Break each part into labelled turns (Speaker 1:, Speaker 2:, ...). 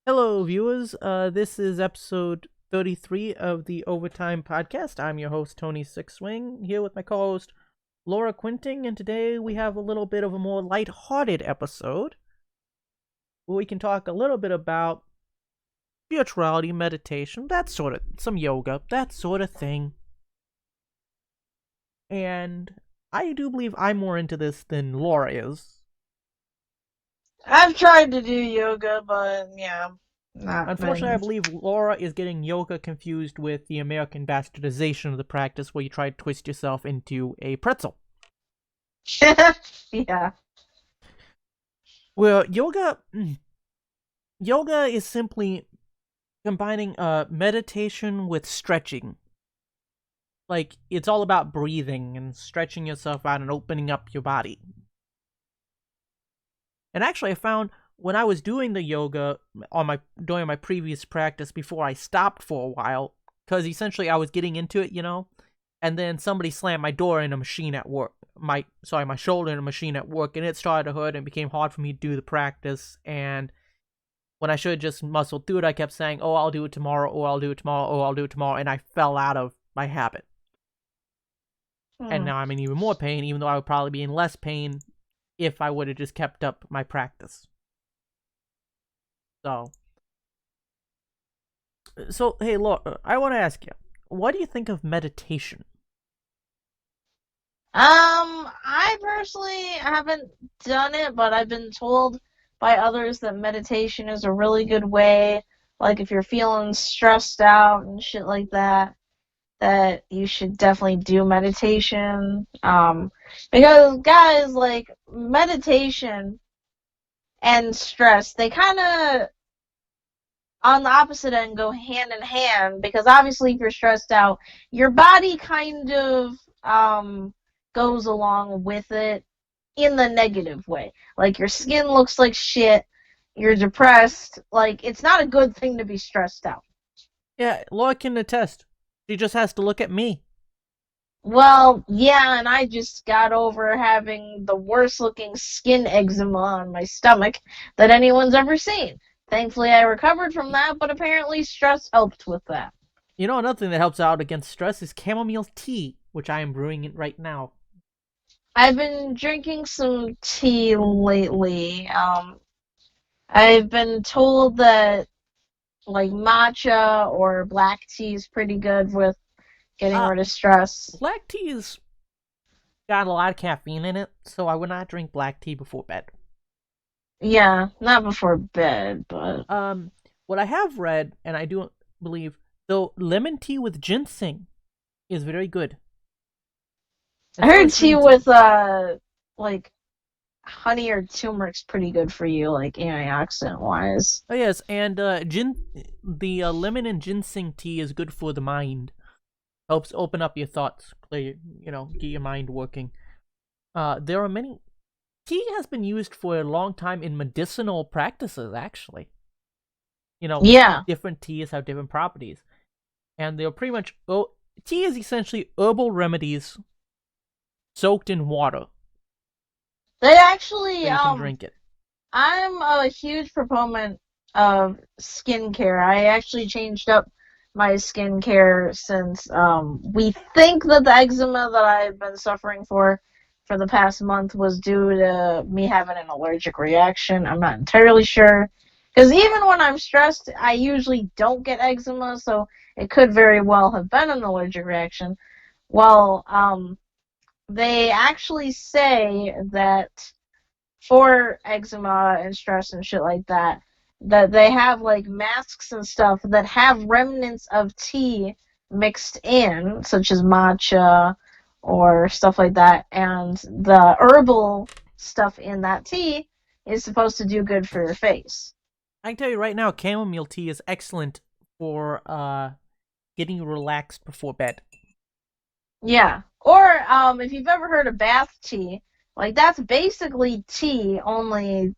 Speaker 1: Hello, viewers. This is episode 33 of the Overtime Podcast. I'm your host, Tony Sixwing, here with my co host, Laura Quinting, and today we have a little bit of a more light-hearted episode where we can talk a little bit about spirituality, meditation, some yoga, that sort of thing. And I do believe I'm more into this than Laura is.
Speaker 2: I've tried to do yoga, but yeah, not
Speaker 1: Unfortunately, I
Speaker 2: been.
Speaker 1: believe Laura is getting yoga confused with the American bastardization of the practice where you try to twist yourself into a pretzel.
Speaker 2: Yeah.
Speaker 1: Well, yoga is simply combining meditation with stretching. Like, it's all about breathing and stretching yourself out and opening up your body. And actually, I found when I was doing the yoga during my previous practice before I stopped for a while, because essentially I was getting into it, and then somebody slammed my door in a machine at work. My shoulder in a machine at work, and it started to hurt, and it became hard for me to do the practice. And when I should have just muscled through it, I kept saying, "Oh, I'll do it tomorrow. Oh, I'll do it tomorrow. Oh, I'll do it tomorrow," and I fell out of my habit. And
Speaker 2: Hmm.
Speaker 1: now I'm in even more pain, even though I would probably be in less pain if I would have just kept up my practice. So, hey, Laura, I want to ask you, what do you think of meditation?
Speaker 2: I personally haven't done it, but I've been told by others that meditation is a really good way, like if you're feeling stressed out and shit like that, that you should definitely do meditation. Because guys, like meditation and stress, they kind of on the opposite end go hand in hand because obviously if you're stressed out, your body kind of goes along with it in the negative way. Like your skin looks like shit, you're depressed, like it's not a good thing to be stressed out.
Speaker 1: Yeah, Laura can attest. She just has to look at me.
Speaker 2: Well, yeah, and I just got over having the worst looking skin eczema on my stomach that anyone's ever seen. Thankfully, I recovered from that, but apparently stress helped with that.
Speaker 1: Another thing that helps out against stress is chamomile tea, which I am brewing it right now.
Speaker 2: I've been drinking some tea lately. I've been told that like matcha or black tea is pretty good with getting
Speaker 1: Uh,
Speaker 2: rid of stress.
Speaker 1: Black tea's got a lot of caffeine in it, so I would not drink black tea before bed.
Speaker 2: Yeah, not before bed, but
Speaker 1: Um, what I have read, and I do believe, though, lemon tea with ginseng is very good,
Speaker 2: I
Speaker 1: and so
Speaker 2: heard
Speaker 1: is
Speaker 2: tea
Speaker 1: green tea.
Speaker 2: with like honey or turmeric's pretty good for you, like antioxidant wise.
Speaker 1: Oh yes, and the lemon and ginseng tea is good for the mind. Helps open up your thoughts, clear, get your mind working. There are many. Tea has been used for a long time in medicinal practices, actually.
Speaker 2: Yeah,
Speaker 1: Different teas have different properties. And they're pretty much. Oh, tea is essentially herbal remedies soaked in water
Speaker 2: they
Speaker 1: so
Speaker 2: actually
Speaker 1: you can drink it.
Speaker 2: I'm a huge proponent of skincare. I actually changed up my skincare since we think that the eczema that I've been suffering for the past month was due to me having an allergic reaction. I'm not entirely sure. Because even when I'm stressed, I usually don't get eczema, so it could very well have been an allergic reaction. Well, they actually say that for eczema and stress and shit like that, that they have like masks and stuff that have remnants of tea mixed in, such as matcha or stuff like that, and the herbal stuff in that tea is supposed to do good for your face.
Speaker 1: I can tell you right now, chamomile tea is excellent for getting relaxed before bed.
Speaker 2: Yeah. Or if you've ever heard of bath tea, like that's basically tea, only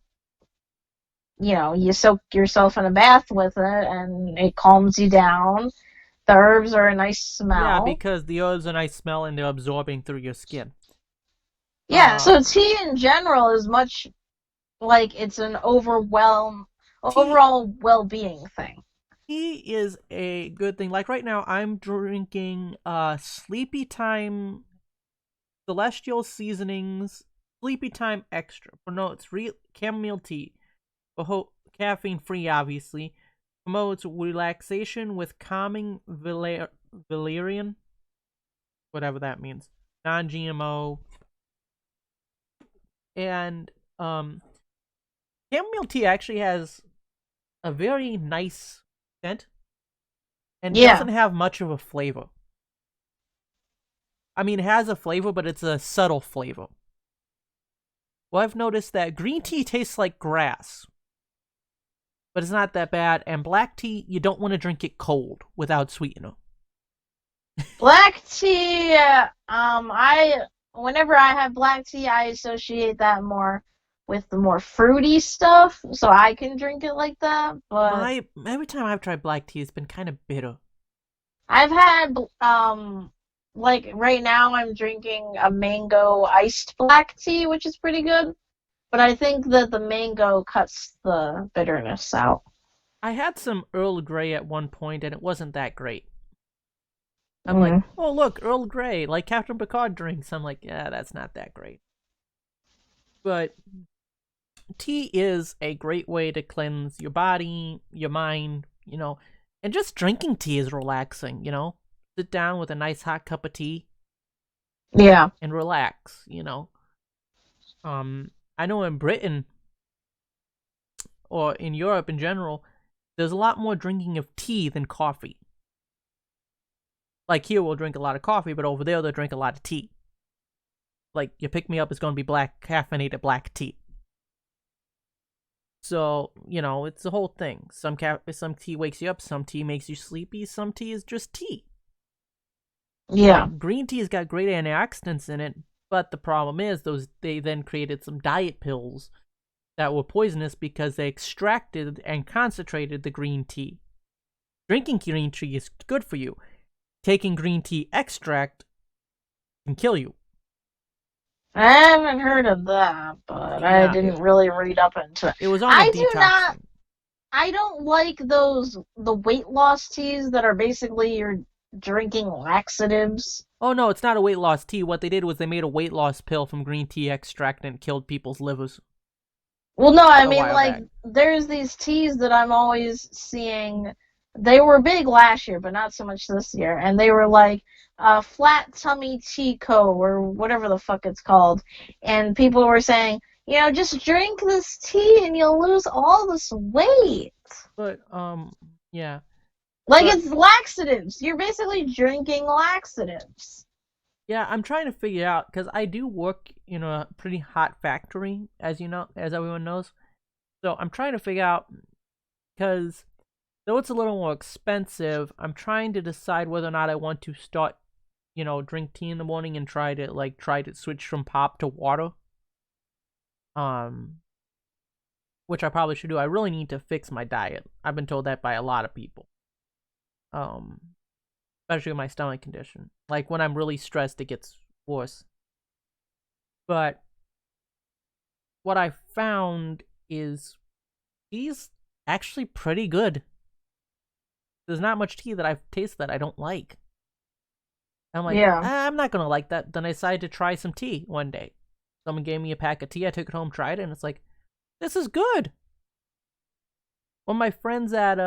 Speaker 2: you soak yourself in a bath with it and it calms you down. The herbs are a nice
Speaker 1: Yeah,
Speaker 2: smell.
Speaker 1: because the herbs are nice smell and they're absorbing through your skin.
Speaker 2: Yeah,
Speaker 1: Uh,
Speaker 2: so tea in general is much like it's an overwhelm.
Speaker 1: tea
Speaker 2: overall well-being thing.
Speaker 1: tea is a good thing. Like right now, I'm drinking Sleepy Time Celestial Seasonings Sleepy Time Extra. Promotes real chamomile tea. Caffeine free, obviously. Promotes relaxation with calming valerian, whatever that means. Non-GMO. And chamomile tea actually has a very nice scent and
Speaker 2: Yeah.
Speaker 1: doesn't have much of a flavor. I mean, it has a flavor, but it's a subtle flavor. Well, I've noticed that green tea tastes like grass, but it's not that bad. And black tea, you don't want to drink it cold without sweetener.
Speaker 2: Black tea, I whenever I have black tea, I associate that more with the more fruity stuff, so I can drink it like that. But
Speaker 1: Every time I've tried black tea, it's been kind of bitter.
Speaker 2: I've had like right now I'm drinking a mango iced black tea, which is pretty good. But I think that the mango cuts the bitterness out.
Speaker 1: I had some Earl Grey at one point, and it wasn't that great. I'm like,
Speaker 2: Mm.
Speaker 1: oh look, Earl Grey, like Captain Picard drinks. I'm like, yeah, that's not that great. But tea is a great way to cleanse your body, your mind, and just drinking tea is relaxing. Sit down with a nice hot cup of tea
Speaker 2: Yeah.
Speaker 1: and relax. I know in Britain or in Europe in general, there's a lot more drinking of tea than coffee. Like here, we'll drink a lot of coffee, but over there, they'll drink a lot of tea. Like your pick me up is going to be black caffeinated black tea. So it's the whole thing. Some tea wakes you up, some tea makes you sleepy, some tea is just tea.
Speaker 2: Yeah.
Speaker 1: Green tea has got great antioxidants in it, but the problem is they then created some diet pills that were poisonous because they extracted and concentrated the green tea. Drinking green tea is good for you. Taking green tea extract can kill you.
Speaker 2: I haven't heard of that, but I
Speaker 1: Yeah,
Speaker 2: didn't really read up into it.
Speaker 1: it was on a
Speaker 2: I do
Speaker 1: detox
Speaker 2: not
Speaker 1: thing.
Speaker 2: I don't like the weight loss teas that are basically you're drinking laxatives.
Speaker 1: Oh no, it's not a weight loss tea. What they did was they made a weight loss pill from green tea extract and it killed people's livers
Speaker 2: Well, no, I
Speaker 1: a
Speaker 2: mean
Speaker 1: while
Speaker 2: like
Speaker 1: back.
Speaker 2: there's these teas that I'm always seeing. They were big last year, but not so much this year. And they were like flat tummy tea co or whatever the fuck it's called. And people were saying, just drink this tea and you'll lose all this weight.
Speaker 1: But yeah.
Speaker 2: Like
Speaker 1: But
Speaker 2: it's laxatives. You're basically drinking laxatives.
Speaker 1: yeah, I'm trying to figure out because I do work in a pretty hot factory, as as everyone knows. So I'm trying to figure out because though it's a little more expensive, I'm trying to decide whether or not I want to start, drink tea in the morning and try to switch from pop to water. Um, which I probably should do. I really need to fix my diet. I've been told that by a lot of people. Um, especially with my stomach condition. Like when I'm really stressed, it gets worse. But what I found is tea's actually pretty good. There's not much tea that I've tasted that I don't like. I'm like,
Speaker 2: Yeah.
Speaker 1: I'm not gonna like that. Then I decided to try some tea one day. Someone gave me a pack of tea. I took it home, tried it, and it's like, this is good. One of my friends at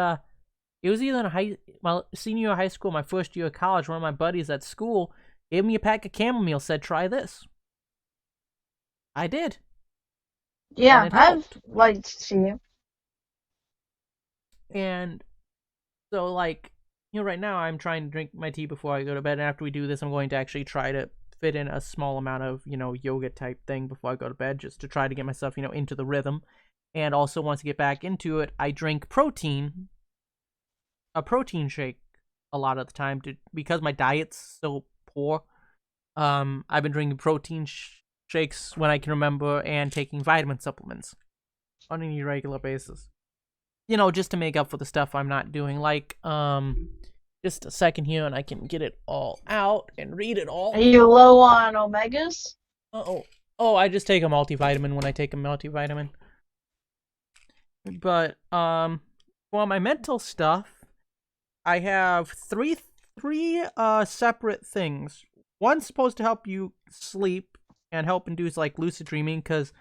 Speaker 1: it was either in my senior year of high school, my first year of college. One of my buddies at school gave me a pack of chamomile. Said, try this. I did, and
Speaker 2: Yeah,
Speaker 1: it
Speaker 2: I've
Speaker 1: helped.
Speaker 2: liked tea.
Speaker 1: And so, like, right now I'm trying to drink my tea before I go to bed. And after we do this, I'm going to actually try to fit in a small amount of, yoga type thing before I go to bed, just to try to get myself, into the rhythm. And also, once I get back into it, I drink a protein shake a lot of the time because my diet's so poor. I've been drinking protein shakes when I can remember and taking vitamin supplements on any regular basis. Just to make up for the stuff I'm not doing. Like, just a second here and I can get it all out and read it all.
Speaker 2: Are you low on omegas?
Speaker 1: Oh, I just take a multivitamin when I take a multivitamin. But for my mental stuff, I have three separate things. One's supposed to help you sleep and help induce like lucid dreaming, because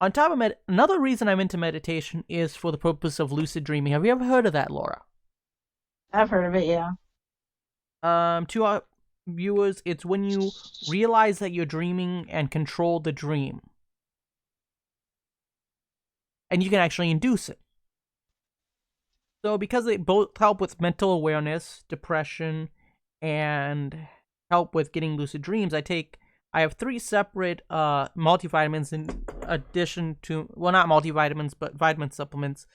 Speaker 1: on top of another reason I'm into meditation is for the purpose of lucid dreaming. Have you ever heard of that, Laura?
Speaker 2: I've heard of it, yeah.
Speaker 1: To our viewers, it's when you realize that you're dreaming and control the dream, and you can actually induce it. So because they both help with mental awareness, depression, and help with getting lucid dreams, I have three separate multivitamins in addition to, well, not multivitamins, but vitamin supplements,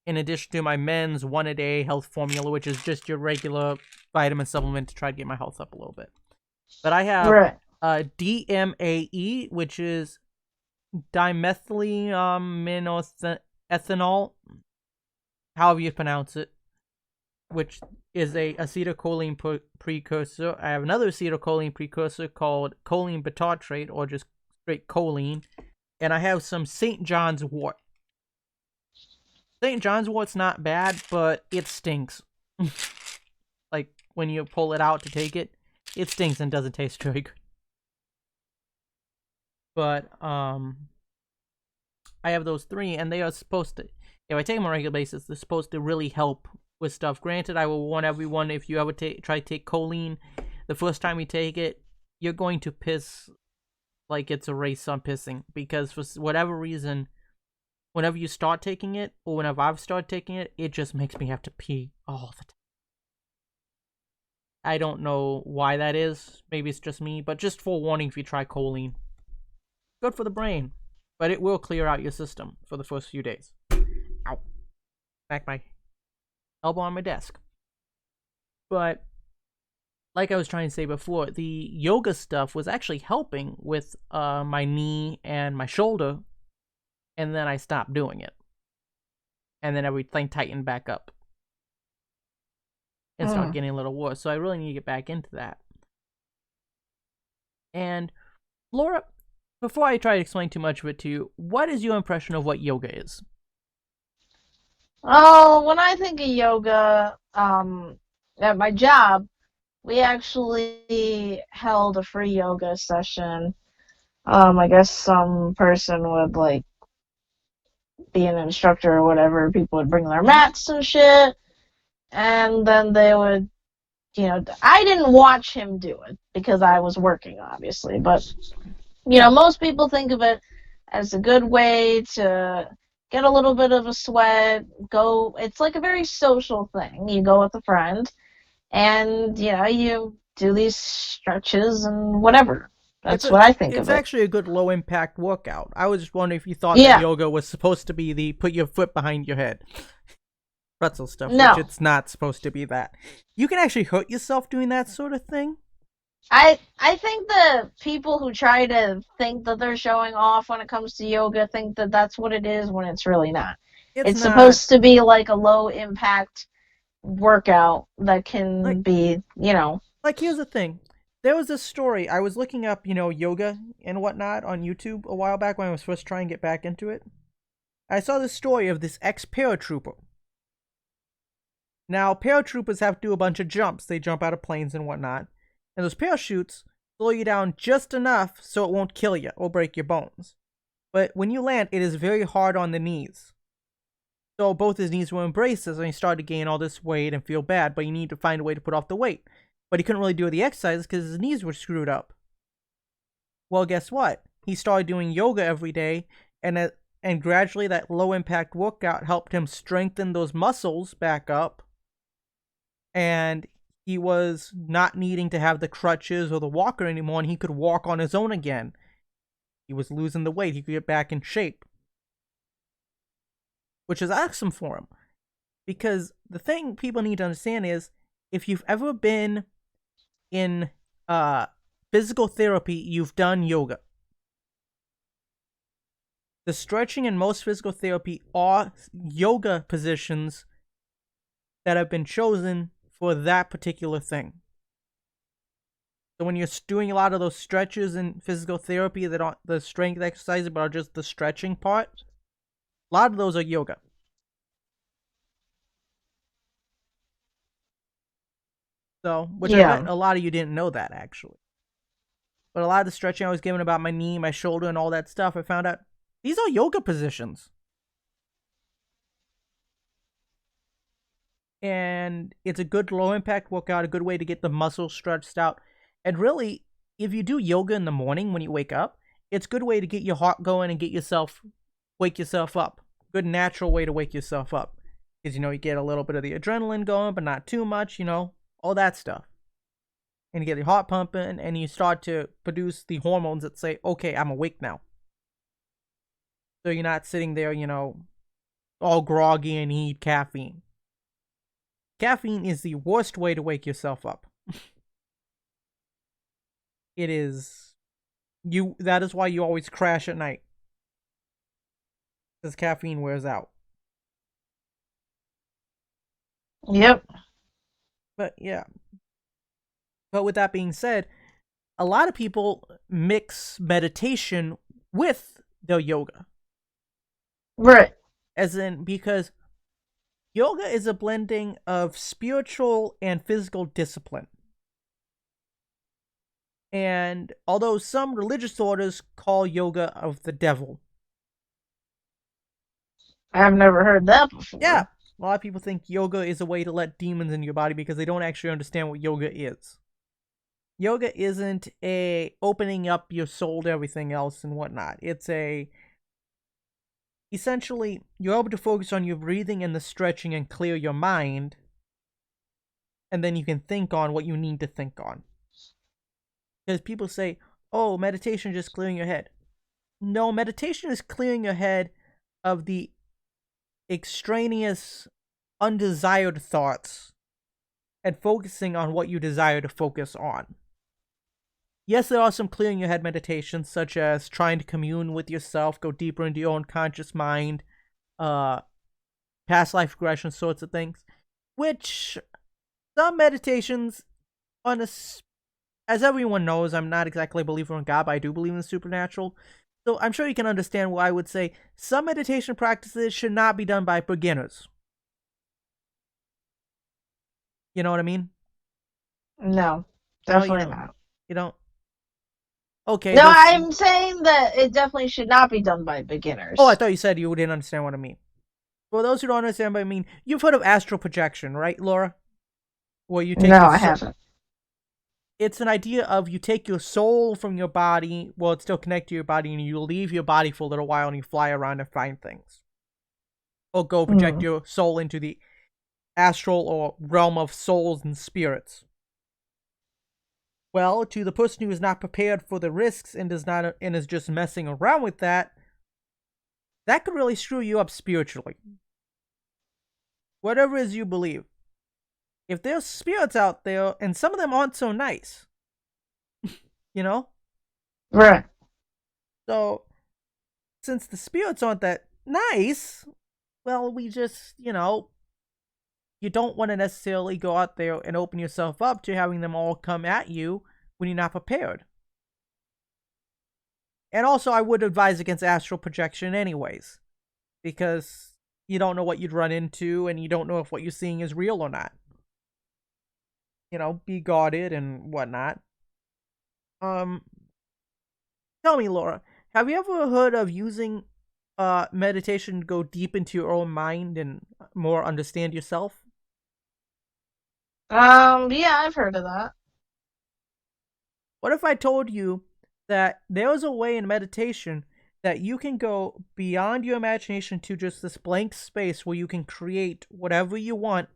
Speaker 1: in addition to my men's 1-a-day health formula, which is just your regular vitamin supplement to try to get my health up a little bit. But I have
Speaker 2: Right.
Speaker 1: DMAE, which is dimethylaminoethanol, however you pronounce it, which is a acetylcholine precursor. I have another acetylcholine precursor called choline bitartrate, or just straight choline. And I have some St. John's wort. St. John's wort's not bad, but it stinks. Like, when you pull it out to take it, it stinks and doesn't taste very good. But, I have those three, and they are supposed to, if I take them on a regular basis, they're supposed to really help with stuff. Granted, I will warn everyone, if you ever try to take choline, the first time you take it, you're going to piss like it's a race on pissing. Because for whatever reason, whenever you start taking it, or whenever I've started taking it, it just makes me have to pee all the time. I don't know why that is. Maybe it's just me, but just forewarning if you try choline. Good for the brain, but it will clear out your system for the first few days. Ow. Back my elbow on my desk. But, like I was trying to say before, the yoga stuff was actually helping with my knee and my shoulder, and then I stopped doing it. And then everything tightened back up. And started getting a little worse. So I really need to get back into that. And, Laura, before I try to explain too much of it to you, what is your impression of what yoga is?
Speaker 2: Oh, when I think of yoga, at my job, we actually held a free yoga session. I guess some person would like be an instructor or whatever. People would bring their mats and shit, and then they would, I didn't watch him do it because I was working, obviously, but most people think of it as a good way to get a little bit of a sweat. It's like a very social thing. You go with a friend, and you do these stretches and whatever. That's what I think
Speaker 1: It's
Speaker 2: of it.
Speaker 1: actually a good low impact workout. I was just wondering if you thought that
Speaker 2: Yeah.
Speaker 1: yoga was supposed to be the put your foot behind your head pretzel stuff,
Speaker 2: No.
Speaker 1: which it's not supposed to be that. You can actually hurt yourself doing that sort of thing.
Speaker 2: I think the people who try to think that they're showing off when it comes to yoga think that that's what it is when it's really not. It's
Speaker 1: not
Speaker 2: supposed to be like a low impact workout that can be,
Speaker 1: like, here's the thing. There was this story. I was looking up, yoga and whatnot on YouTube a while back when I was first trying to get back into it. I saw this story of this ex-paratrooper. Now, paratroopers have to do a bunch of jumps. They jump out of planes and whatnot. And those parachutes slow you down just enough so it won't kill you or break your bones. But when you land, it is very hard on the knees. So both his knees were in braces, and he started to gain all this weight and feel bad, but you need to find a way to put off the weight. But he couldn't really do the exercises because his knees were screwed up. Well, guess what? He started doing yoga every day, and gradually that low-impact workout helped him strengthen those muscles back up, and he was not needing to have the crutches or the walker anymore, and he could walk on his own again. He was losing the weight. He could get back in shape. Which is awesome for him. Because the thing people need to understand is, if you've ever been in physical therapy, you've done yoga. The stretching in most physical therapy are yoga positions that have been chosen for that particular thing. So when you're doing a lot of those stretches in physical therapy that aren't the strength exercises but are just the stretching part, a lot of those are yoga. So, which I bet
Speaker 2: Yeah.
Speaker 1: a lot of you didn't know that actually. But a lot of the stretching I was given about my knee, my shoulder, and all that stuff, I found out these are yoga positions. And it's a good low impact workout, a good way to get the muscles stretched out. And really, if you do yoga in the morning when you wake up, it's a good way to get your heart going and wake yourself up. Good natural way to wake yourself up. Because, you get a little bit of the adrenaline going, but not too much, all that stuff. And you get your heart pumping, and you start to produce the hormones that say, okay, I'm awake now. So you're not sitting there, all groggy and need caffeine. Caffeine is the worst way to wake yourself up. It is that is why you always crash at night. Because caffeine wears out.
Speaker 2: Yep.
Speaker 1: But yeah. But with that being said, a lot of people mix meditation with their yoga.
Speaker 2: Right.
Speaker 1: As in, because yoga is a blending of spiritual and physical discipline. And although some religious orders call yoga of the devil.
Speaker 2: I've never heard that before.
Speaker 1: Yeah, a lot of people think yoga is a way to let demons in your body because they don't actually understand what yoga is. Yoga isn't a opening up your soul to everything else and whatnot. It's essentially, you're able to focus on your breathing and the stretching and clear your mind, and then you can think on what you need to think on. Because people say, oh, meditation is just clearing your head. No, meditation is clearing your head of the extraneous, undesired thoughts and focusing on what you desire to focus on. Yes, there are some clearing your head meditations, such as trying to commune with yourself, go deeper into your own conscious mind, past life regression sorts of things, which some meditations, as everyone knows, I'm not exactly a believer in God, but I do believe in the supernatural. So I'm sure you can understand why I would say some meditation practices should not be done by beginners. You know what I mean?
Speaker 2: No,
Speaker 1: No, you
Speaker 2: definitely
Speaker 1: don't.
Speaker 2: not.
Speaker 1: You don't. Okay,
Speaker 2: No, I'm saying that it definitely should not be done by beginners.
Speaker 1: Oh, I thought you said you didn't understand what I mean. For those who don't understand what I mean, you've heard of astral projection, right, Laura? Where you take
Speaker 2: No,
Speaker 1: your
Speaker 2: I haven't.
Speaker 1: It's an idea of you take your soul from your body, well, it's still connected to your body, and you leave your body for a little while and you fly around and find things. Or go project your soul into the astral or realm of souls and spirits. Well, to the person who is not prepared for the risks and is just messing around with that could really screw you up spiritually. Whatever it is you believe. If there's spirits out there, and some of them aren't so nice, you know?
Speaker 2: Right.
Speaker 1: So, since the spirits aren't that nice, well, we just, you don't want to necessarily go out there and open yourself up to having them all come at you when you're not prepared. And also, I would advise against astral projection anyways, because you don't know what you'd run into, and you don't know if what you're seeing is real or not. Be guarded and whatnot. Tell me, Laura, have you ever heard of using meditation to go deep into your own mind and more understand yourself?
Speaker 2: Yeah, I've heard of that.
Speaker 1: What if I told you that there is a way in meditation that you can go beyond your imagination to just this blank space where you can create whatever you want,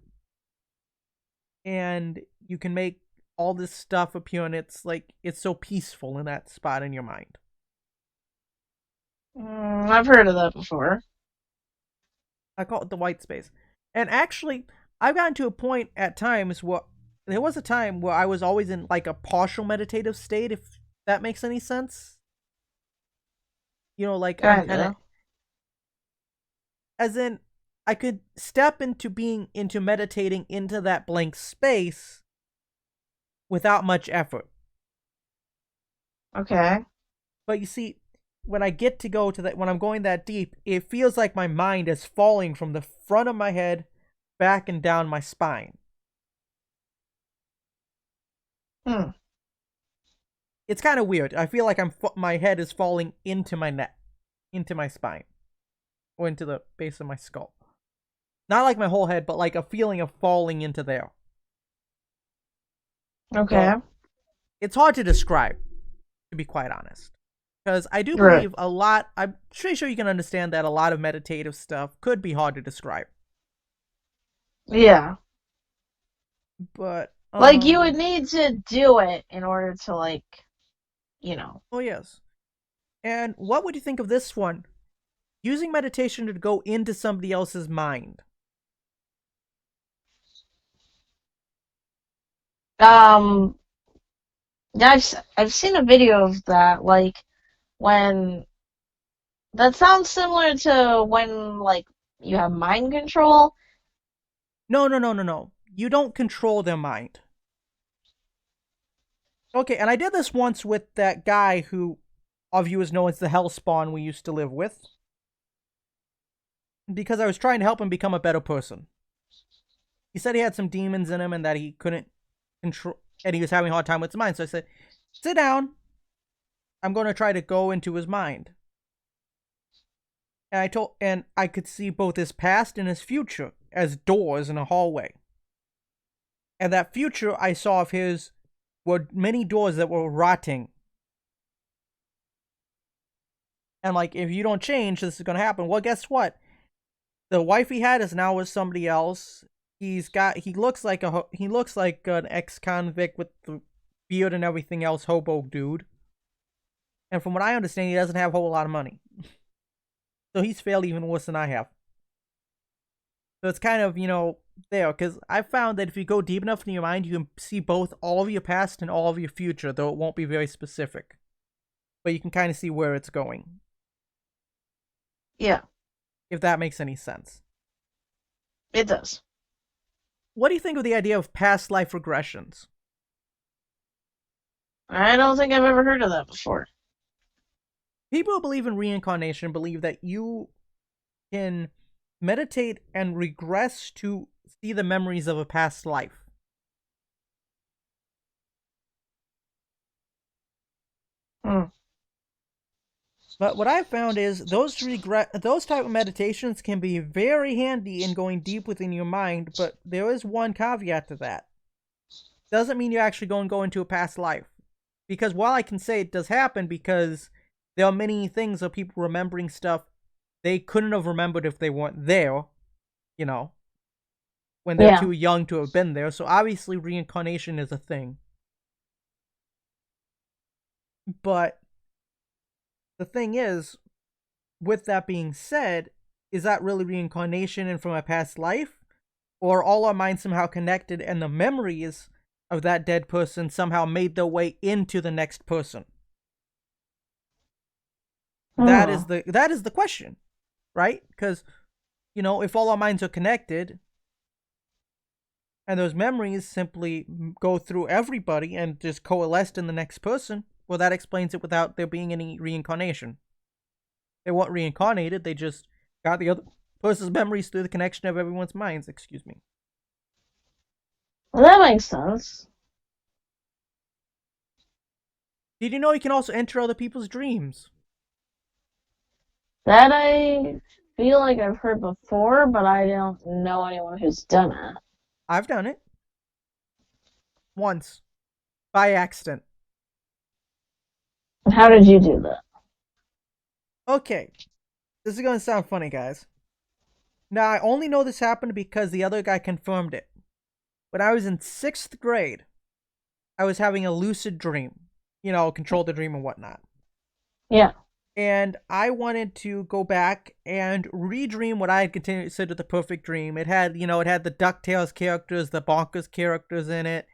Speaker 1: and you can make all this stuff appear, and it's so peaceful in that spot in your mind?
Speaker 2: I've heard of that before.
Speaker 1: I call it the white space. And actually, I've gotten to a point at times where there was a time where I was always in like a partial meditative state, if that makes any sense. Like I'm kind of, as in, I could step into meditating into that blank space without much effort.
Speaker 2: Okay.
Speaker 1: But you see, when I get to go to that, when I'm going that deep, it feels like my mind is falling from the front of my head back and down my spine.
Speaker 2: Hmm.
Speaker 1: It's kind of weird. I feel like my head is falling into my neck, into my spine, or into the base of my skull. Not like my whole head, but like a feeling of falling into there.
Speaker 2: Okay.
Speaker 1: So it's hard to describe, to be quite honest. Because I do
Speaker 2: Right.
Speaker 1: believe I'm pretty sure you can understand that a lot of meditative stuff could be hard to describe.
Speaker 2: Yeah.
Speaker 1: But,
Speaker 2: Like you would need to do it in order to like, you know.
Speaker 1: oh yes. And what would you think of this one? Using meditation to go into somebody else's mind.
Speaker 2: Um yeah, I've seen a video of that, like when that sounds similar to when like you have mind control.
Speaker 1: No, no, no, no, no. You don't control their mind. Okay, and I did this once with that guy who all of you is known as the Hellspawn we used to live with. Because I was trying to help him become a better person. He said he had some demons in him and that he couldn't control, and he was having a hard time with his mind. So I said, sit down. I'm going to try to go into his mind. And I could see both his past and his future as doors in a hallway. And that future I saw of his were many doors that were rotting. And like, if you don't change, this is going to happen. Well, guess what? The wife he had is now with somebody else. He looks like an ex-convict with the beard and everything else, hobo dude. And from what I understand, he doesn't have a whole lot of money. So he's failed even worse than I have. So it's kind of, there. Because I found that if you go deep enough in your mind, you can see both all of your past and all of your future, though it won't be very specific. But you can kind of see where it's going.
Speaker 2: Yeah,
Speaker 1: If that makes any sense.
Speaker 2: it does.
Speaker 1: What do you think of the idea of past life regressions?
Speaker 2: I don't think I've ever heard of that before.
Speaker 1: People who believe in reincarnation believe that you can meditate and regress to see the memories of a past life.
Speaker 2: Hmm.
Speaker 1: But what I've found is those type of meditations can be very handy in going deep within your mind, but there is one caveat to that. Doesn't mean you're actually going to go into a past life. Because while I can say it does happen, because there are many things of people remembering stuff they couldn't have remembered if they weren't there, when they're
Speaker 2: Yeah.
Speaker 1: too young to have been there. So obviously reincarnation is a thing. But the thing is, with that being said, is that really reincarnation and from a past life? Or are all our minds somehow connected and the memories of that dead person somehow made their way into the next person? That
Speaker 2: Hmm.
Speaker 1: is the question, right? Because, if all our minds are connected and those memories simply go through everybody and just coalesced in the next person, well, that explains it without there being any reincarnation. They weren't reincarnated, they just got the other person's memories through the connection of everyone's minds, excuse me.
Speaker 2: Well, that makes sense.
Speaker 1: Did you know you can also enter other people's dreams?
Speaker 2: That I feel like I've heard before, but I don't know anyone who's done it.
Speaker 1: I've done it. Once. By accident.
Speaker 2: How did you do that?
Speaker 1: Okay. This is going to sound funny, guys. Now, I only know this happened because the other guy confirmed it. When I was in 6th grade, I was having a lucid dream. Control the dream and whatnot.
Speaker 2: Yeah.
Speaker 1: And I wanted to go back and redream what I had considered the perfect dream. It had, the DuckTales characters, the Bonkers characters in it.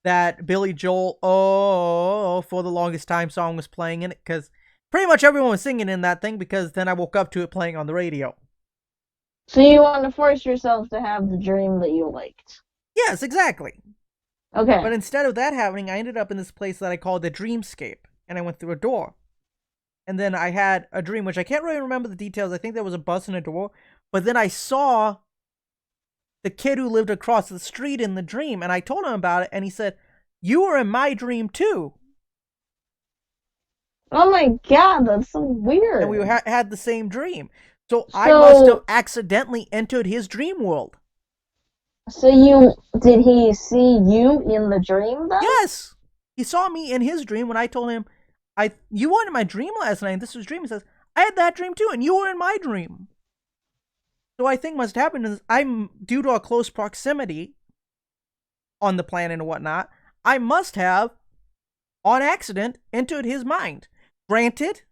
Speaker 1: That Billy Joel, oh, for the longest time song was playing in it. Because pretty much everyone was singing in that thing because then I woke up to it playing on the radio.
Speaker 2: So you want to force yourself to have the dream that you liked.
Speaker 1: Yes, exactly.
Speaker 2: Okay.
Speaker 1: But instead of that happening, I ended up in this place that I called the Dreamscape. And I went through a door. And then I had a dream, which I can't really remember the details. I think there was a bus and a door. But then I saw the kid who lived across the street in the dream. And I told him about it. And he said, You were in my dream too.
Speaker 2: Oh my god, that's so
Speaker 1: And we
Speaker 2: weird.
Speaker 1: had the same dream. So I must have
Speaker 2: So,
Speaker 1: accidentally entered his dream world.
Speaker 2: did he see you in the dream then?
Speaker 1: Yes. He saw me in his dream when I told him, you weren't in my dream last night. And this was a dream. He says, I had that dream too, and you were in my dream. So I think what's happened is I'm, due to our close proximity on the planet and whatnot, I must have, on accident, entered his mind. Granted,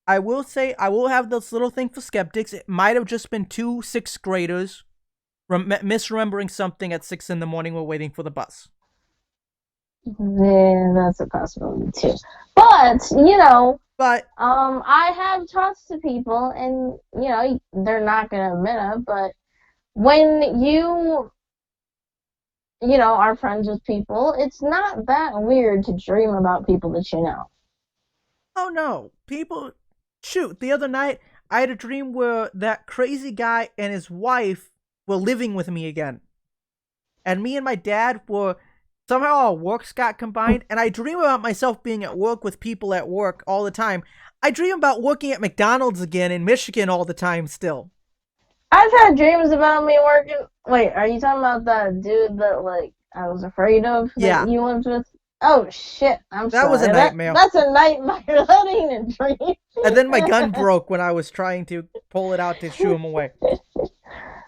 Speaker 1: I will say I will have this little thing for skeptics. It might have just been two sixth graders misremembering something at 6 in the morning while waiting for the bus.
Speaker 2: Yeah, that's a possibility too. But, you know,
Speaker 1: But
Speaker 2: I have talked to people, and you know, they're not gonna admit it, but when you know, are friends with people, it's not that weird to dream about people that you know.
Speaker 1: oh no, people, shoot, the other night I had a dream where that crazy guy and his wife were living with me again. And me and my dad were, somehow our works got combined, and I dream about myself being at work with people at work all the time. I dream about working at McDonald's again in Michigan all the time still.
Speaker 2: I've had dreams about me working. Wait, are you talking about that dude that like I was afraid of that
Speaker 1: Yeah,
Speaker 2: you lived with? Oh shit, I'm
Speaker 1: that was a
Speaker 2: sorry.
Speaker 1: nightmare.
Speaker 2: That's a nightmare. That ain't a
Speaker 1: And then my gun
Speaker 2: dream.
Speaker 1: broke when I was trying to pull it out to shoo him away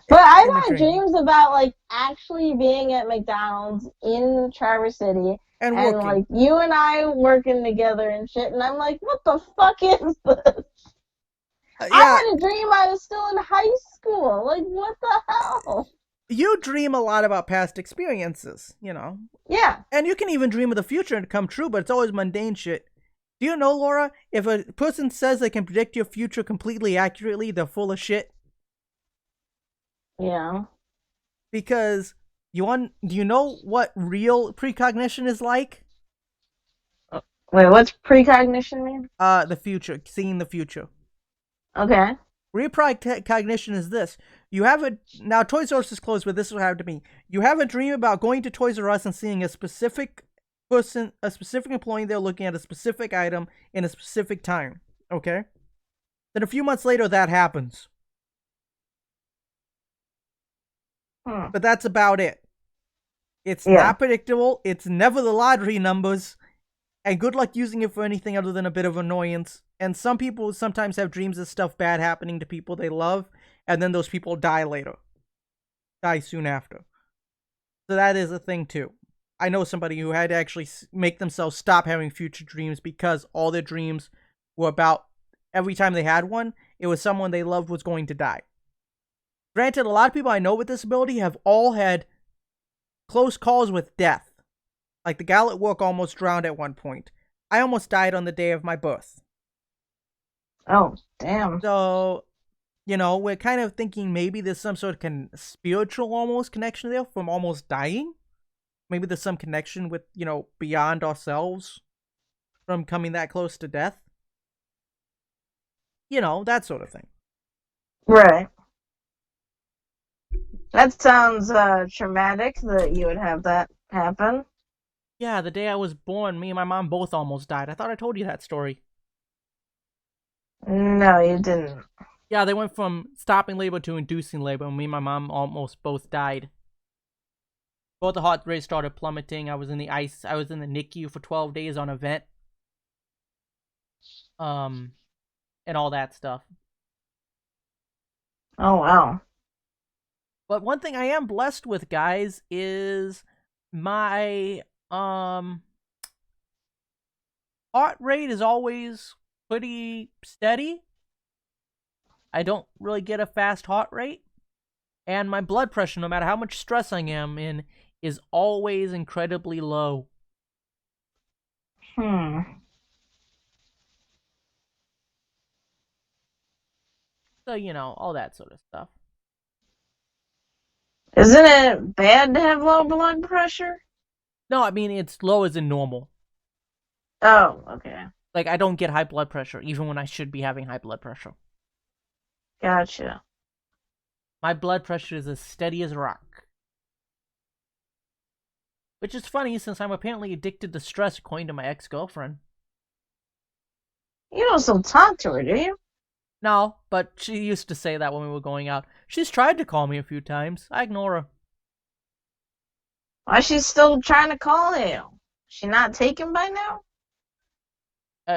Speaker 2: But I've
Speaker 1: in the
Speaker 2: had
Speaker 1: dream.
Speaker 2: dreams about like actually being at McDonald's in Traverse City
Speaker 1: And
Speaker 2: and
Speaker 1: working.
Speaker 2: like you and I working together and shit, and I'm like, what the fuck is this?
Speaker 1: Yeah,
Speaker 2: I had a dream I was still in high school. Like, what the hell?
Speaker 1: you dream a lot about past experiences, you know.
Speaker 2: Yeah.
Speaker 1: And you can even dream of the future and come true, but it's always mundane shit. Do you know, Laura, if a person says they can predict your future completely accurately, they're full of shit?
Speaker 2: Yeah.
Speaker 1: Because do you know what real precognition is like?
Speaker 2: Wait, what's precognition mean?
Speaker 1: The future, seeing the future.
Speaker 2: Okay.
Speaker 1: Real precognition is this. You have a, now Toys R Us is closed, but this will happen to me. You have a dream about going to Toys R Us and seeing a specific person, a specific employee there looking at a specific item in a specific time. Okay? Then a few months later, that happens.
Speaker 2: Hmm.
Speaker 1: But that's about it. It's
Speaker 2: Yeah.
Speaker 1: not predictable. It's never the lottery numbers. And good luck using it for anything other than a bit of annoyance. And some people sometimes have dreams of stuff bad happening to people they love, and then those people die later. Die soon after. So that is a thing too. I know somebody who had to actually make themselves stop having future dreams because all their dreams were about, every time they had one, it was someone they loved was going to die. Granted, a lot of people I know with this ability have all had close calls with death. Like the gal at work almost drowned at one point. I almost died on the day of my birth.
Speaker 2: Oh, damn.
Speaker 1: So, you know, we're kind of thinking maybe there's some sort of spiritual almost connection there from almost dying. Maybe there's some connection with, you know, beyond ourselves from coming that close to death. You know, that sort of thing.
Speaker 2: Right. That sounds traumatic that you would have that happen.
Speaker 1: Yeah, the day I was born, me and my mom both almost died. I thought I told you that story.
Speaker 2: No, you didn't.
Speaker 1: Yeah, they went from stopping labor to inducing labor, and me and my mom almost both died. Both the heart rate started plummeting. I was in the ice. I was in the NICU for 12 days on a vent. Um, and all that stuff.
Speaker 2: Oh, wow.
Speaker 1: But one thing I am blessed with, guys, is my heart rate is always pretty steady. I don't really get a fast heart rate. And my blood pressure, no matter how much stress I am in, is always incredibly low.
Speaker 2: Hmm.
Speaker 1: So, you know, all that sort of stuff.
Speaker 2: Isn't it bad to have low blood pressure?
Speaker 1: No, I mean, it's low as in normal.
Speaker 2: Oh, okay.
Speaker 1: Like, I don't get high blood pressure, even when I should be having high blood pressure.
Speaker 2: Gotcha.
Speaker 1: My blood pressure is as steady as a rock. Which is funny since I'm apparently addicted to stress, according to my ex-girlfriend.
Speaker 2: You don't still talk to her, do you?
Speaker 1: No, but she used to say that when we were going out. She's tried to call me a few times. I ignore her.
Speaker 2: Why she's still trying to call you? She not taken by now?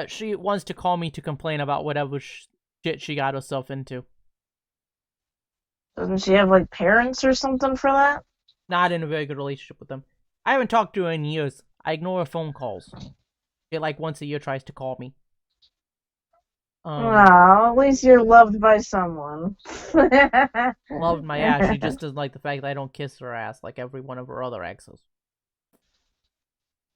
Speaker 1: She wants to call me to complain about whatever shit she got herself into.
Speaker 2: Doesn't she have like parents or something for that?
Speaker 1: Not in a very good relationship with them. I haven't talked to her in years. I ignore her phone calls. She like once a year tries to call me.
Speaker 2: Well, at least you're loved by someone.
Speaker 1: Loved my ass. She just doesn't like the fact that I don't kiss her ass like every one of her other exes.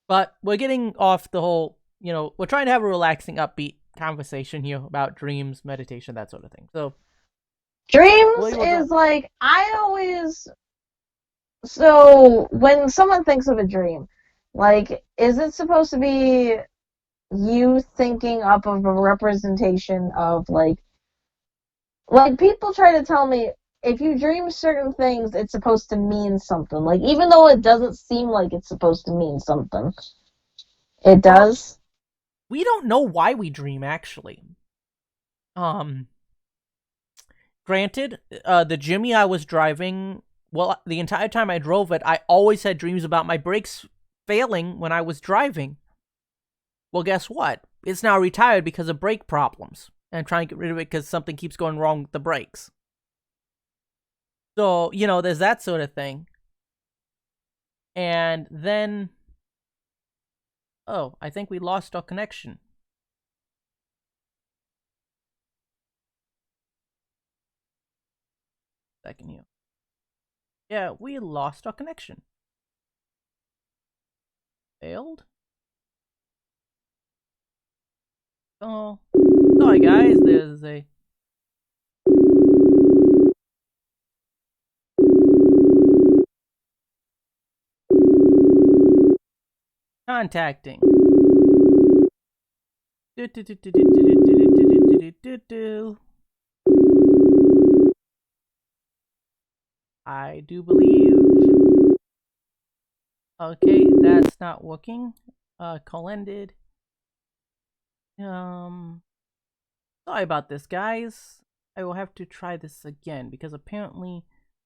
Speaker 1: But we're getting off the whole, we're trying to have a relaxing, upbeat conversation here about dreams, meditation, that sort of thing. So,
Speaker 2: dreams is like, so when someone thinks of a dream, like, is it supposed to be you thinking up of a representation of like people try to tell me if you dream certain things, it's supposed to mean something. Like, even though it doesn't seem like it's supposed to mean something, it does.
Speaker 1: We don't know why we dream, actually. Granted, the Jimmy I was driving, well, the entire time I drove it, I always had dreams about my brakes failing when I was driving. Well, guess what? It's now retired because of brake problems. And I'm trying to get rid of it because something keeps going wrong with the brakes. So, there's that sort of thing. And then... Oh, I think we lost our connection. Second here. Yeah, we lost our connection. Failed? Oh, sorry guys, there's a... Contacting. I do believe... Okay, that's not working. Call ended. Sorry about this, guys. I will have to try this again, because apparently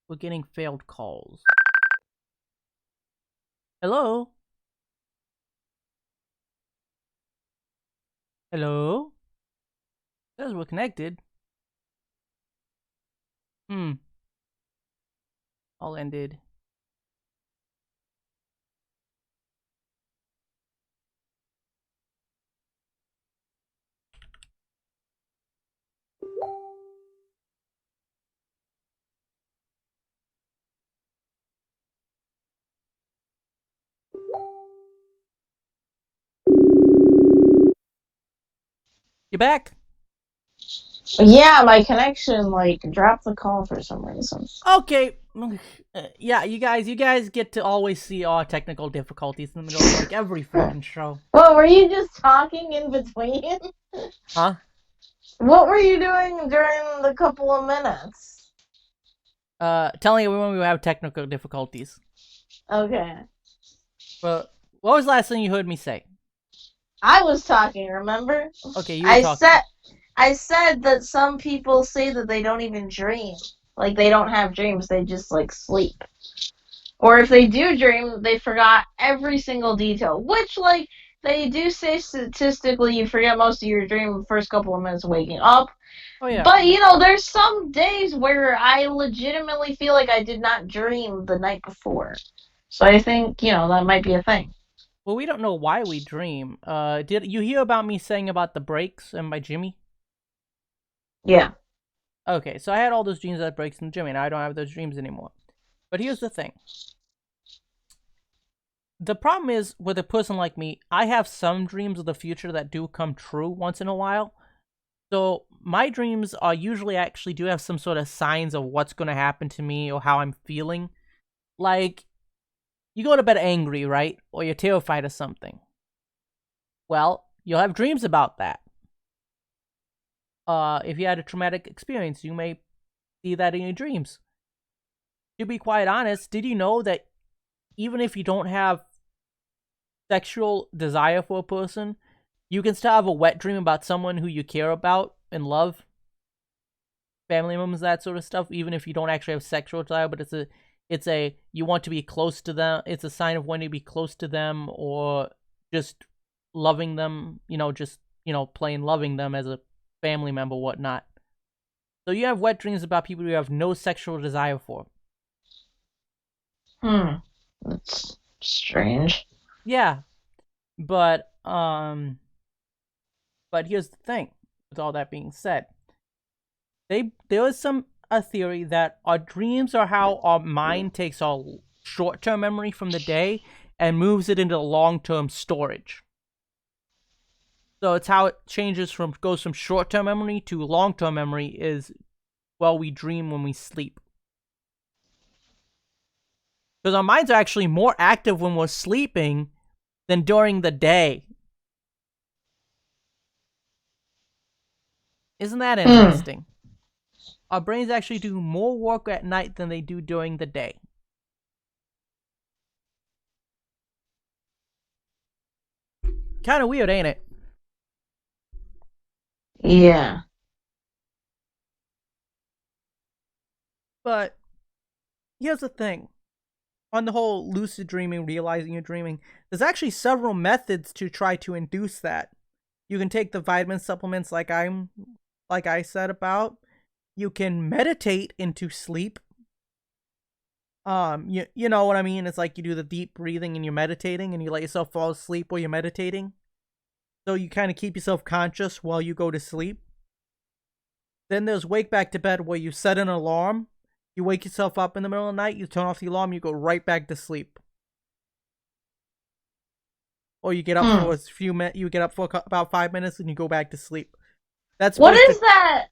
Speaker 1: we're getting failed calls. Hello? Hello? It says we're connected. All ended. You back?
Speaker 2: Yeah, my connection dropped the call for some reason.
Speaker 1: Okay. Yeah, you guys get to always see our technical difficulties in the middle of every freaking show.
Speaker 2: Well, were you just talking in between?
Speaker 1: Huh?
Speaker 2: What were you doing during the couple of minutes?
Speaker 1: Telling everyone we have technical difficulties.
Speaker 2: Okay.
Speaker 1: But what was the last thing you heard me say?
Speaker 2: I was talking, remember?
Speaker 1: Okay, you were talking.
Speaker 2: I said that some people say that they don't even dream. Like, they don't have dreams, they just, sleep. Or if they do dream, they forgot every single detail. Which, they do say statistically you forget most of your dream the first couple of minutes of waking up.
Speaker 1: Oh, yeah.
Speaker 2: But, there's some days where I legitimately feel like I did not dream the night before. So I think, that might be a thing.
Speaker 1: Well, we don't know why we dream. Did you hear about me saying about the brakes and my Jimmy?
Speaker 2: Yeah.
Speaker 1: Okay, so I had all those dreams about brakes and Jimmy, and I don't have those dreams anymore. But here's the thing. The problem is, with a person like me, I have some dreams of the future that do come true once in a while. So my dreams are usually actually do have some sort of signs of what's going to happen to me or how I'm feeling. Like, you go to bed angry, right? Or you're terrified of something. Well, you'll have dreams about that. If you had a traumatic experience, you may see that in your dreams. To be quite honest, did you know that even if you don't have sexual desire for a person, you can still have a wet dream about someone who you care about and love, family members, that sort of stuff, even if you don't actually have sexual desire, but it's a you want to be close to them. It's a sign of wanting to be close to them or just loving them, just plain loving them as a family member, whatnot. So you have wet dreams about people you have no sexual desire for.
Speaker 2: That's strange.
Speaker 1: Yeah, but here's the thing. With all that being said, there is a theory that our dreams are how our mind takes our short-term memory from the day and moves it into long-term storage. So it's how it goes from short-term memory to long-term memory is while we dream when we sleep. Because our minds are actually more active when we're sleeping than during the day. Isn't that interesting? Our brains actually do more work at night than they do during the day. Kind of weird, ain't it?
Speaker 2: Yeah.
Speaker 1: But here's the thing. On the whole lucid dreaming, realizing you're dreaming, there's actually several methods to try to induce that. You can take the vitamin supplements like I said about. You can meditate into sleep. You know what I mean? It's like you do the deep breathing and you're meditating and you let yourself fall asleep while you're meditating. So you kind of keep yourself conscious while you go to sleep. Then there's wake back to bed where you set an alarm. You wake yourself up in the middle of the night, you turn off the alarm, you go right back to sleep. Or you get up for a few minutes, you get up for about 5 minutes and you go back to sleep. That's
Speaker 2: what is that?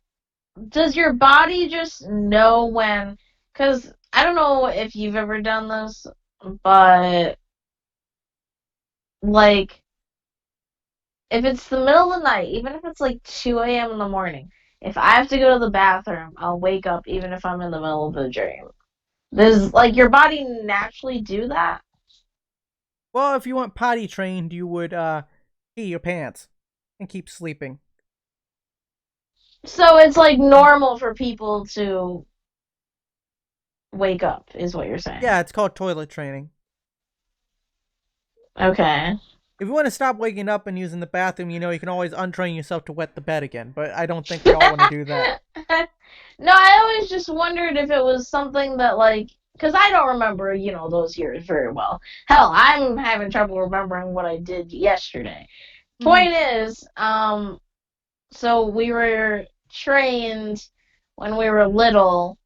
Speaker 2: Does your body just know when? Because I don't know if you've ever done this, but like if it's the middle of the night, even if it's like 2 a.m. in the morning, if I have to go to the bathroom, I'll wake up even if I'm in the middle of a dream. Does like your body naturally do that?
Speaker 1: Well, if you want potty trained, you would pee your pants and keep sleeping.
Speaker 2: So it's like normal for people to wake up, is what you're saying.
Speaker 1: Yeah, it's called toilet training.
Speaker 2: Okay.
Speaker 1: If you want to stop waking up and using the bathroom, you can always untrain yourself to wet the bed again. But I don't think we all want to do that.
Speaker 2: No, I always just wondered if it was something that, like, because I don't remember, those years very well. Hell, I'm having trouble remembering what I did yesterday. Point is, so we were trained when we were little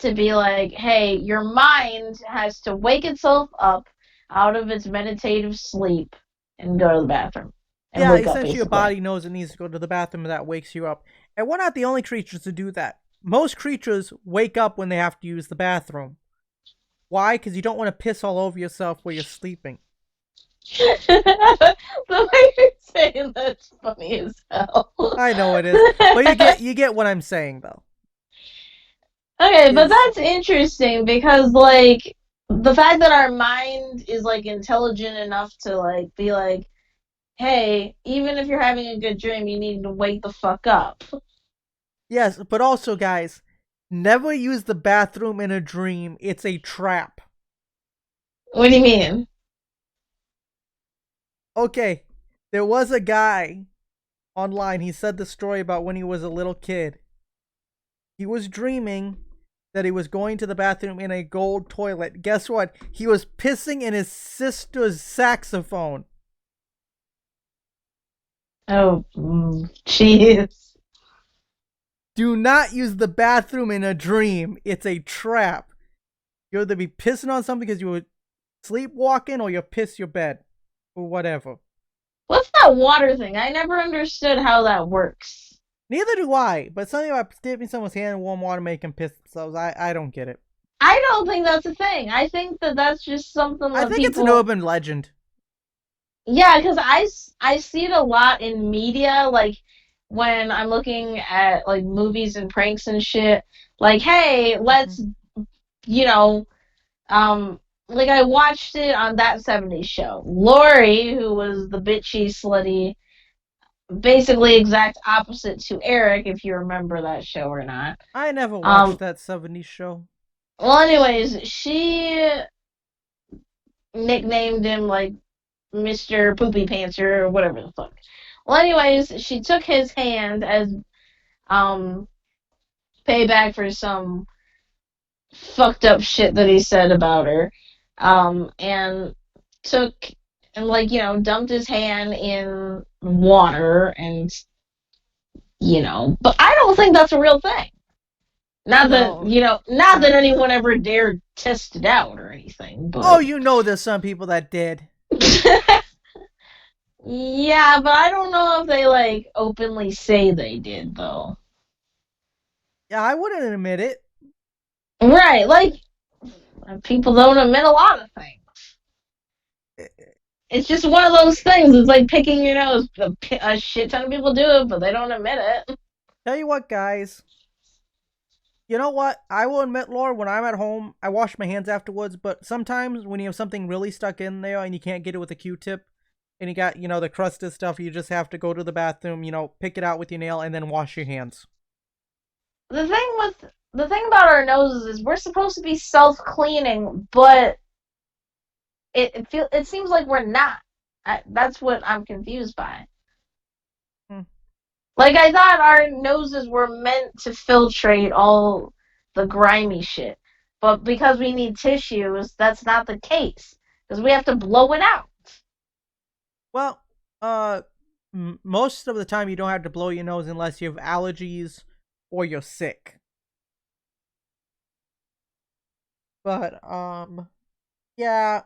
Speaker 2: to be like, hey, your mind has to wake itself up out of its meditative sleep and go to the bathroom. And
Speaker 1: Yeah,
Speaker 2: wake up,
Speaker 1: essentially your
Speaker 2: basically.
Speaker 1: body knows it needs to go to the bathroom and that wakes you up. And we're not the only creatures to do that. Most creatures wake up when they have to use the bathroom. Why? Because you don't want to piss all over yourself while you're sleeping.
Speaker 2: The way you're saying that's funny as hell.
Speaker 1: I know it is. But you get what I'm saying, though.
Speaker 2: Okay, but that's interesting because, like, the fact that our mind is, like, intelligent enough to, like, be like, hey, even if you're having a good dream, you need to wake the fuck up.
Speaker 1: Yes, but also, guys, never use the bathroom in a dream. It's a trap.
Speaker 2: What do you mean?
Speaker 1: Okay, there was a guy online. He said the story about when he was a little kid. He was dreaming that he was going to the bathroom in a gold toilet. Guess what? He was pissing in his sister's saxophone.
Speaker 2: Oh, jeez.
Speaker 1: Do not use the bathroom in a dream. It's a trap. You'll either be pissing on something because you were sleepwalking or you'll piss your bed. Or whatever.
Speaker 2: What's that water thing? I never understood how that works.
Speaker 1: Neither do I, but something about dipping someone's hand in warm water making them piss themselves, I don't get it.
Speaker 2: I don't think that's a thing. I think that that's just something that
Speaker 1: I think
Speaker 2: people...
Speaker 1: it's an urban legend.
Speaker 2: Yeah, because I see it a lot in media, like when I'm looking at like movies and pranks and shit. Like, hey, let's, you know, um, like I watched it on that '70s show. Lori, who was the bitchy, slutty, basically exact opposite to Eric, if you remember that show or not.
Speaker 1: I never watched
Speaker 2: Um,
Speaker 1: that '70s show.
Speaker 2: well, anyways, she nicknamed him like Mr. Poopy Pantser or whatever the fuck. Well, anyways, she took his hand as um payback for some fucked up shit that he said about her. And took and like, dumped his hand in water and but I don't think that's a real thing. Not that,
Speaker 1: No,
Speaker 2: not that
Speaker 1: not.
Speaker 2: anyone ever dared test it out or anything,
Speaker 1: Oh,
Speaker 2: but
Speaker 1: you know, there's some people that did.
Speaker 2: yeah, but I don't know if they like openly say they did though.
Speaker 1: Yeah, I wouldn't admit it.
Speaker 2: Right, like people don't admit a lot of things. It's just one of those things. It's like picking your nose. A shit ton of people do it, but they don't admit it.
Speaker 1: Tell you what, guys. You know what? I will admit, Lord, when I'm at home, I wash my hands afterwards, but sometimes when you have something really stuck in there and you can't get it with a Q-tip, and you got, the crusted stuff, you just have to go to the bathroom, pick it out with your nail, and then wash your hands.
Speaker 2: The thing about our noses is we're supposed to be self cleaning, but it seems like we're not. That's what I'm confused by.
Speaker 1: Hmm.
Speaker 2: Like I thought our noses were meant to filtrate all the grimy shit, but because we need tissues, that's not the case because we have to blow it out.
Speaker 1: Well, uh, most of the time you don't have to blow your nose unless you have allergies or you're sick. But, yeah,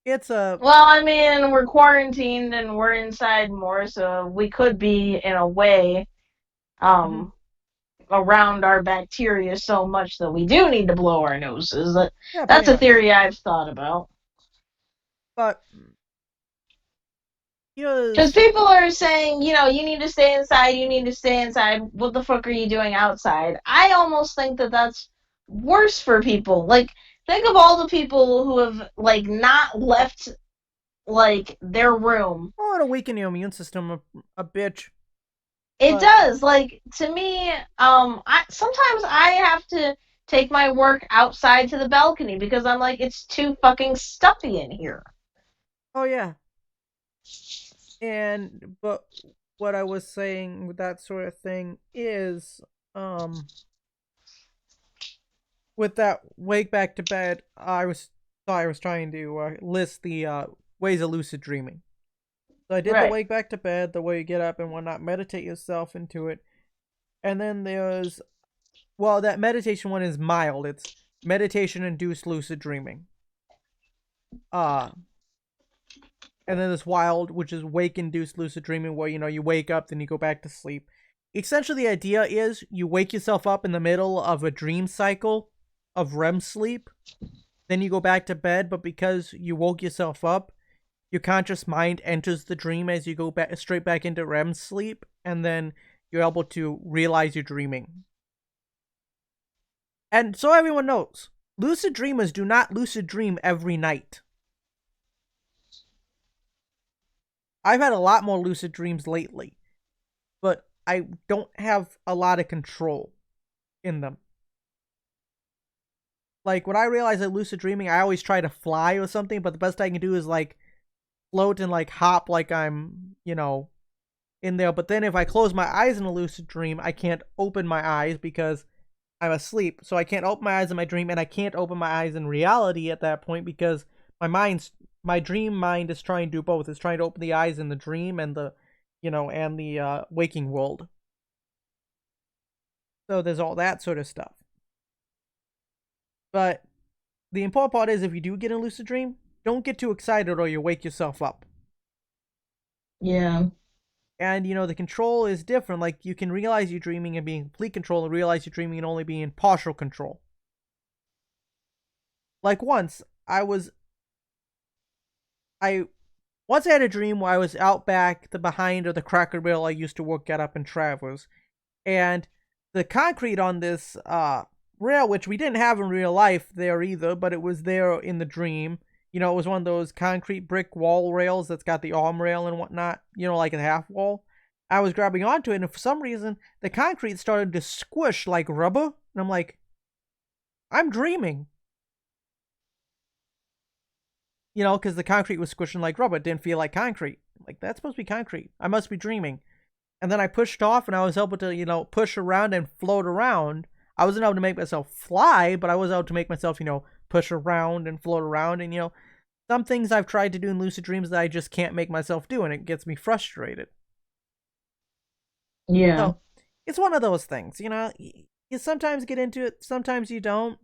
Speaker 1: it's a.
Speaker 2: Well, I mean, we're quarantined and we're inside more, so we could be in a way
Speaker 1: Mhm.
Speaker 2: um around our bacteria so much that we do need to blow our noses.
Speaker 1: Yeah,
Speaker 2: That's
Speaker 1: pretty
Speaker 2: a
Speaker 1: much.
Speaker 2: theory I've thought about.
Speaker 1: But,
Speaker 2: Because
Speaker 1: here's.
Speaker 2: people are saying, you need to stay inside, you need to stay inside. What the fuck are you doing outside? I almost think that that's worse for people. Like, think of all the people who have, like, not left, like, their room.
Speaker 1: Oh, it'll weaken your immune system a bitch.
Speaker 2: It
Speaker 1: But,
Speaker 2: does. Like, to me, sometimes I have to take my work outside to the balcony because I'm like, it's too fucking stuffy in here.
Speaker 1: oh, yeah. But what I was saying with that sort of thing is, um, with that wake back to bed, I was trying to list the ways of lucid dreaming. So I did the
Speaker 2: Right.
Speaker 1: wake back to bed, the way you get up and whatnot, meditate yourself into it, and then there's that meditation one is mild. It's meditation induced lucid dreaming. Uh and then there's wild, which is wake induced lucid dreaming, where you wake up, then you go back to sleep. Essentially, the idea is you wake yourself up in the middle of a dream cycle of REM sleep, then you go back to bed, but because you woke yourself up, your conscious mind enters the dream as you go back straight back into REM sleep, and then you're able to realize you're dreaming. And so everyone knows, lucid dreamers do not lucid dream every night. I've had a lot more lucid dreams lately, but I don't have a lot of control in them. Like when I realize I'm lucid dreaming, I always try to fly or something, but the best I can do is like float and like hop like I'm, in there. But then if I close my eyes in a lucid dream, I can't open my eyes because I'm asleep. So I can't open my eyes in my dream, and I can't open my eyes in reality at that point because my dream mind is trying to do both. It's trying to open the eyes in the dream and the waking world. So there's all that sort of stuff. But the important part is if you do get a lucid dream, don't get too excited or you'll wake yourself up.
Speaker 2: Yeah.
Speaker 1: And the control is different. Like you can realize you're dreaming and be in complete control, and realize you're dreaming and only be in partial control. Like I once I had a dream where I was out back the behind of the Cracker Barrel I used to work at up in Traverse, and the concrete on this rail, which we didn't have in real life there either, but it was there in the dream. You know, it was one of those concrete brick wall rails that's got the arm rail and whatnot, you know, like a half wall. I was grabbing onto it, and for some reason, the concrete started to squish like rubber. And I'm like, I'm dreaming. You know, because the concrete was squishing like rubber. It didn't feel like concrete. Like, that's supposed to be concrete. I must be dreaming. And then I pushed off, and I was able to, you know, push around and float around. I wasn't able to make myself fly, but I was able to make myself, you know, push around and float around. And, you know, some things I've tried to do in lucid dreams that I just can't make myself do, and it gets me frustrated.
Speaker 2: Yeah.
Speaker 1: So, it's one of those things, you know. You sometimes get into it, sometimes you don't,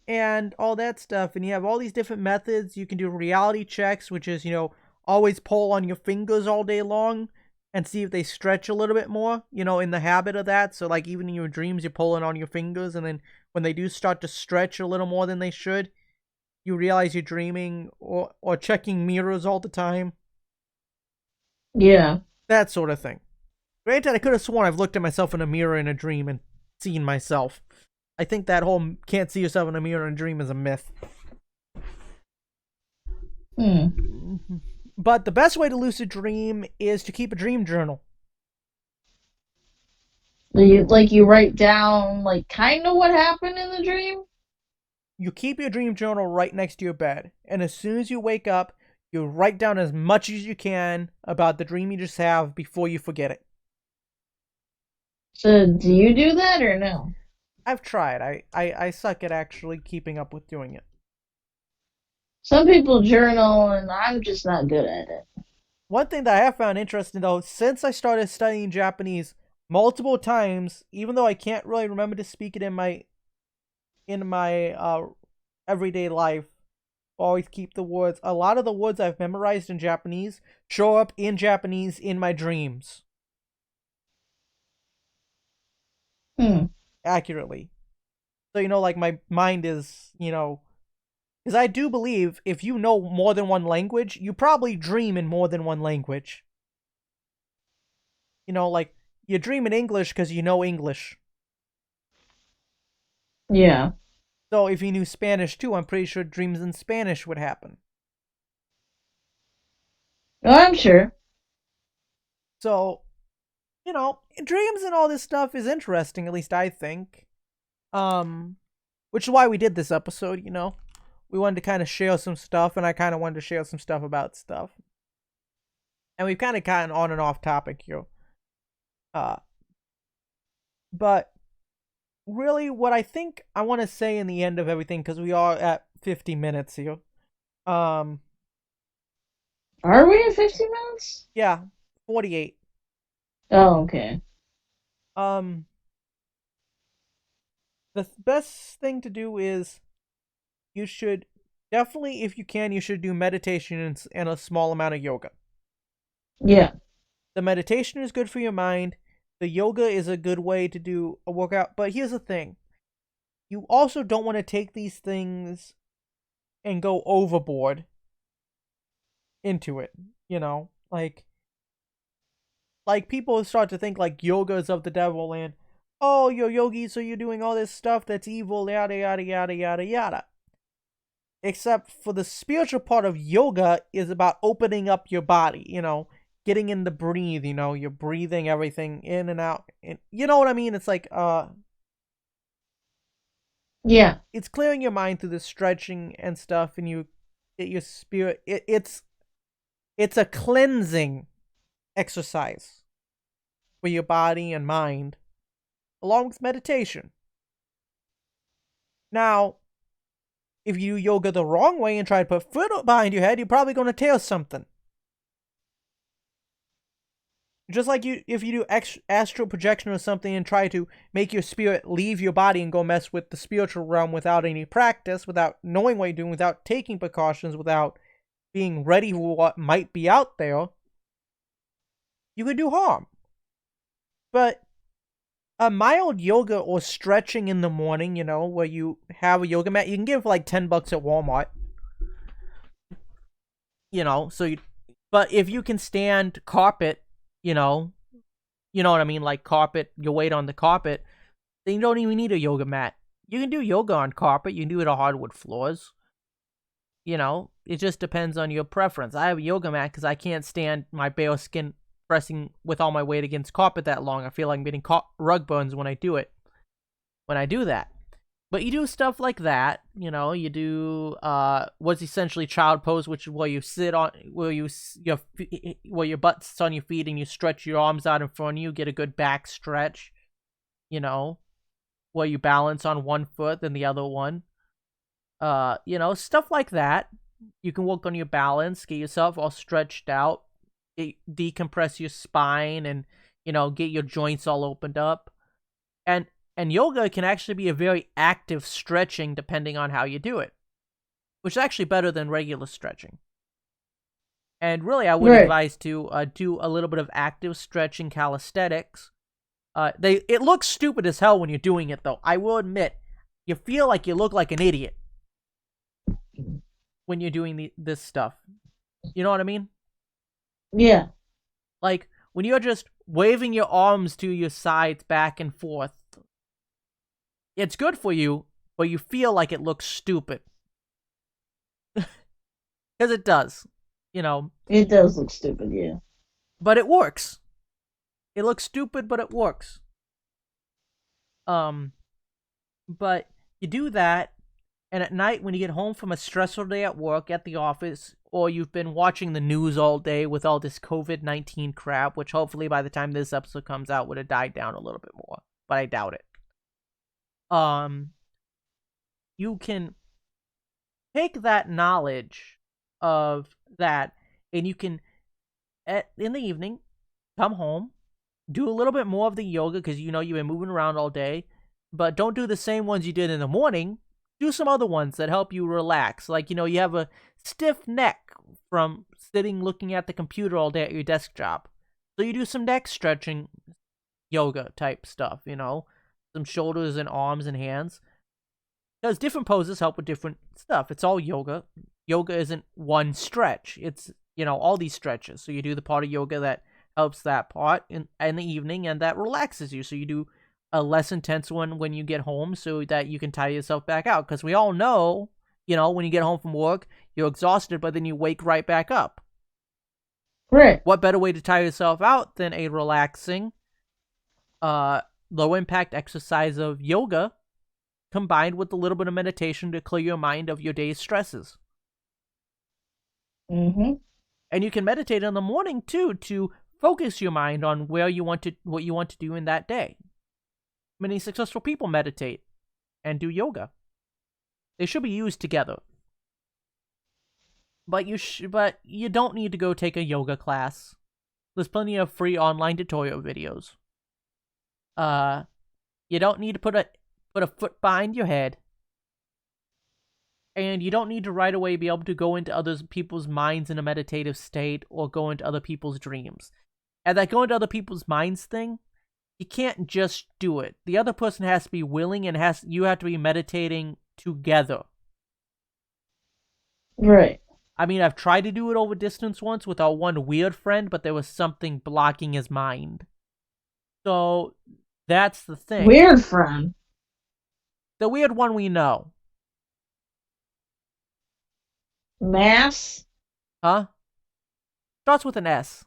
Speaker 1: and all that stuff. And you have all these different methods. You can do reality checks, which is, you know, always pull on your fingers all day long and see if they stretch a little bit more, you know, in the habit of that. So, like, even in your dreams, you're pulling on your fingers, and then when they do start to stretch a little more than they should, you realize you're dreaming, or checking mirrors all the time.
Speaker 2: Yeah.
Speaker 1: That sort of thing. Granted, I could have sworn I've looked at myself in a mirror in a dream and seen myself. I think that whole can't see yourself in a mirror in a dream is a myth. But the best way to lucid dream is to keep a dream journal.
Speaker 2: You write down like kind of what happened in the dream?
Speaker 1: You keep your dream journal right next to your bed, and as soon as you wake up, you write down as much as you can about the dream you just have before you forget it.
Speaker 2: So do you do that or no?
Speaker 1: I've tried. I suck at actually keeping up with doing it.
Speaker 2: Some people journal and I'm just not good at it.
Speaker 1: One thing that I have found interesting, though, since I started studying Japanese multiple times, even though I can't really remember to speak it in my everyday life, always keep the words. A lot of the words I've memorized in Japanese show up in Japanese in my dreams accurately. So, you know, like, my mind is, you know, because I do believe if you know more than one language, you probably dream in more than one language. You know, like, you dream in English because you know English.
Speaker 2: Yeah.
Speaker 1: So if you knew Spanish too, I'm pretty sure dreams in Spanish would happen.
Speaker 2: Oh, I'm sure.
Speaker 1: So, you know, dreams and all this stuff is interesting, at least I think. Which is why we did this episode, you know. We wanted to kind of share some stuff, and I kind of wanted to share some stuff about stuff. And we've kind of gotten on and off topic here. But really, what I think I want to say in the end of everything, because we are at 50 minutes here.
Speaker 2: Are we at 50 minutes?
Speaker 1: Yeah, 48.
Speaker 2: Oh, okay.
Speaker 1: The best thing to do is you should definitely, if you can, you should do meditation and a small amount of yoga.
Speaker 2: Yeah.
Speaker 1: The meditation is good for your mind. The yoga is a good way to do a workout. But here's the thing. You also don't want to take these things and go overboard into it. You know? Like people start to think like yoga is of the devil and, oh, you're yogi, so you're doing all this stuff that's evil, yada, yada, yada, yada, yada. Except for the spiritual part of yoga is about opening up your body, you know, getting in the breathe, you know, you're breathing everything in and out. And you know what I mean? It's like,
Speaker 2: Yeah.
Speaker 1: it's clearing your mind through the stretching and stuff, and you get your spirit. It's a cleansing exercise for your body and mind, along with meditation. Now, if you yoga the wrong way and try to put foot behind your head, you're probably going to tear something. Just like if you do astral projection or something and try to make your spirit leave your body and go mess with the spiritual realm without any practice, without knowing what you're doing, without taking precautions, without being ready for what might be out there, you could do harm. But a mild yoga or stretching in the morning, you know, where you have a yoga mat, you can get for like $10 at Walmart. You know, but if you can stand carpet, you know what I mean, like carpet, your weight on the carpet, then you don't even need a yoga mat. You can do yoga on carpet. You can do it on hardwood floors. It just depends on your preference. I have a yoga mat because I can't stand my bare skin pressing with all my weight against carpet that long. I feel like I'm getting rug burns when I do it. When I do that. But you do stuff like that, you do what's essentially child pose, which is where you sit on, where your butt sits on your feet and you stretch your arms out in front of you, get a good back stretch, where you balance on one foot then the other one. Stuff like that. You can work on your balance, get yourself all stretched out, decompress your spine, and get your joints all opened up. And yoga can actually be a very active stretching depending on how you do it, which is actually better than regular stretching. And really, I would advise to do a little bit of active stretching calisthenics. It looks stupid as hell when you're doing it, though. I will admit, you feel like you look like an idiot when you're doing this stuff. You know what I mean?
Speaker 2: Yeah.
Speaker 1: Like, when you're just waving your arms to your sides back and forth, it's good for you, but you feel like it looks stupid. Because it does,
Speaker 2: It does look stupid, yeah.
Speaker 1: But it works. It looks stupid, but it works. But you do that, and at night when you get home from a stressful day at work, at the office, or you've been watching the news all day with all this COVID-19 crap, which hopefully by the time this episode comes out would have died down a little bit more, but I doubt it. You can take that knowledge of that, and you can, in the evening, come home, do a little bit more of the yoga, because you've been moving around all day, but don't do the same ones you did in the morning. Do some other ones that help you relax. Like, you have a stiff neck from sitting looking at the computer all day at your desk job. So you do some neck stretching yoga type stuff, some shoulders and arms and hands. Because different poses help with different stuff. It's all yoga. Yoga isn't one stretch. It's, all these stretches. So you do the part of yoga that helps that part in the evening and that relaxes you. So you do a less intense one when you get home so that you can tire yourself back out. Because we all know, when you get home from work, you're exhausted, but then you wake right back up.
Speaker 2: Right.
Speaker 1: What better way to tire yourself out than a relaxing, low impact exercise of yoga combined with a little bit of meditation to clear your mind of your day's stresses.
Speaker 2: Mm-hmm.
Speaker 1: And you can meditate in the morning too to focus your mind on what you want to do in that day. Many successful people meditate and do yoga. They should be used together. But you don't need to go take a yoga class. There's plenty of free online tutorial videos. You don't need to put a foot behind your head. And you don't need to right away be able to go into other people's minds in a meditative state or go into other people's dreams. And that go into other people's minds thing, you can't just do it. The other person has to be willing, and you have to be meditating together.
Speaker 2: Right.
Speaker 1: I mean, I've tried to do it over distance once with our one weird friend, but there was something blocking his mind. So, that's the thing.
Speaker 2: Weird friend?
Speaker 1: The weird one we know.
Speaker 2: Mass?
Speaker 1: Huh? Starts with an S.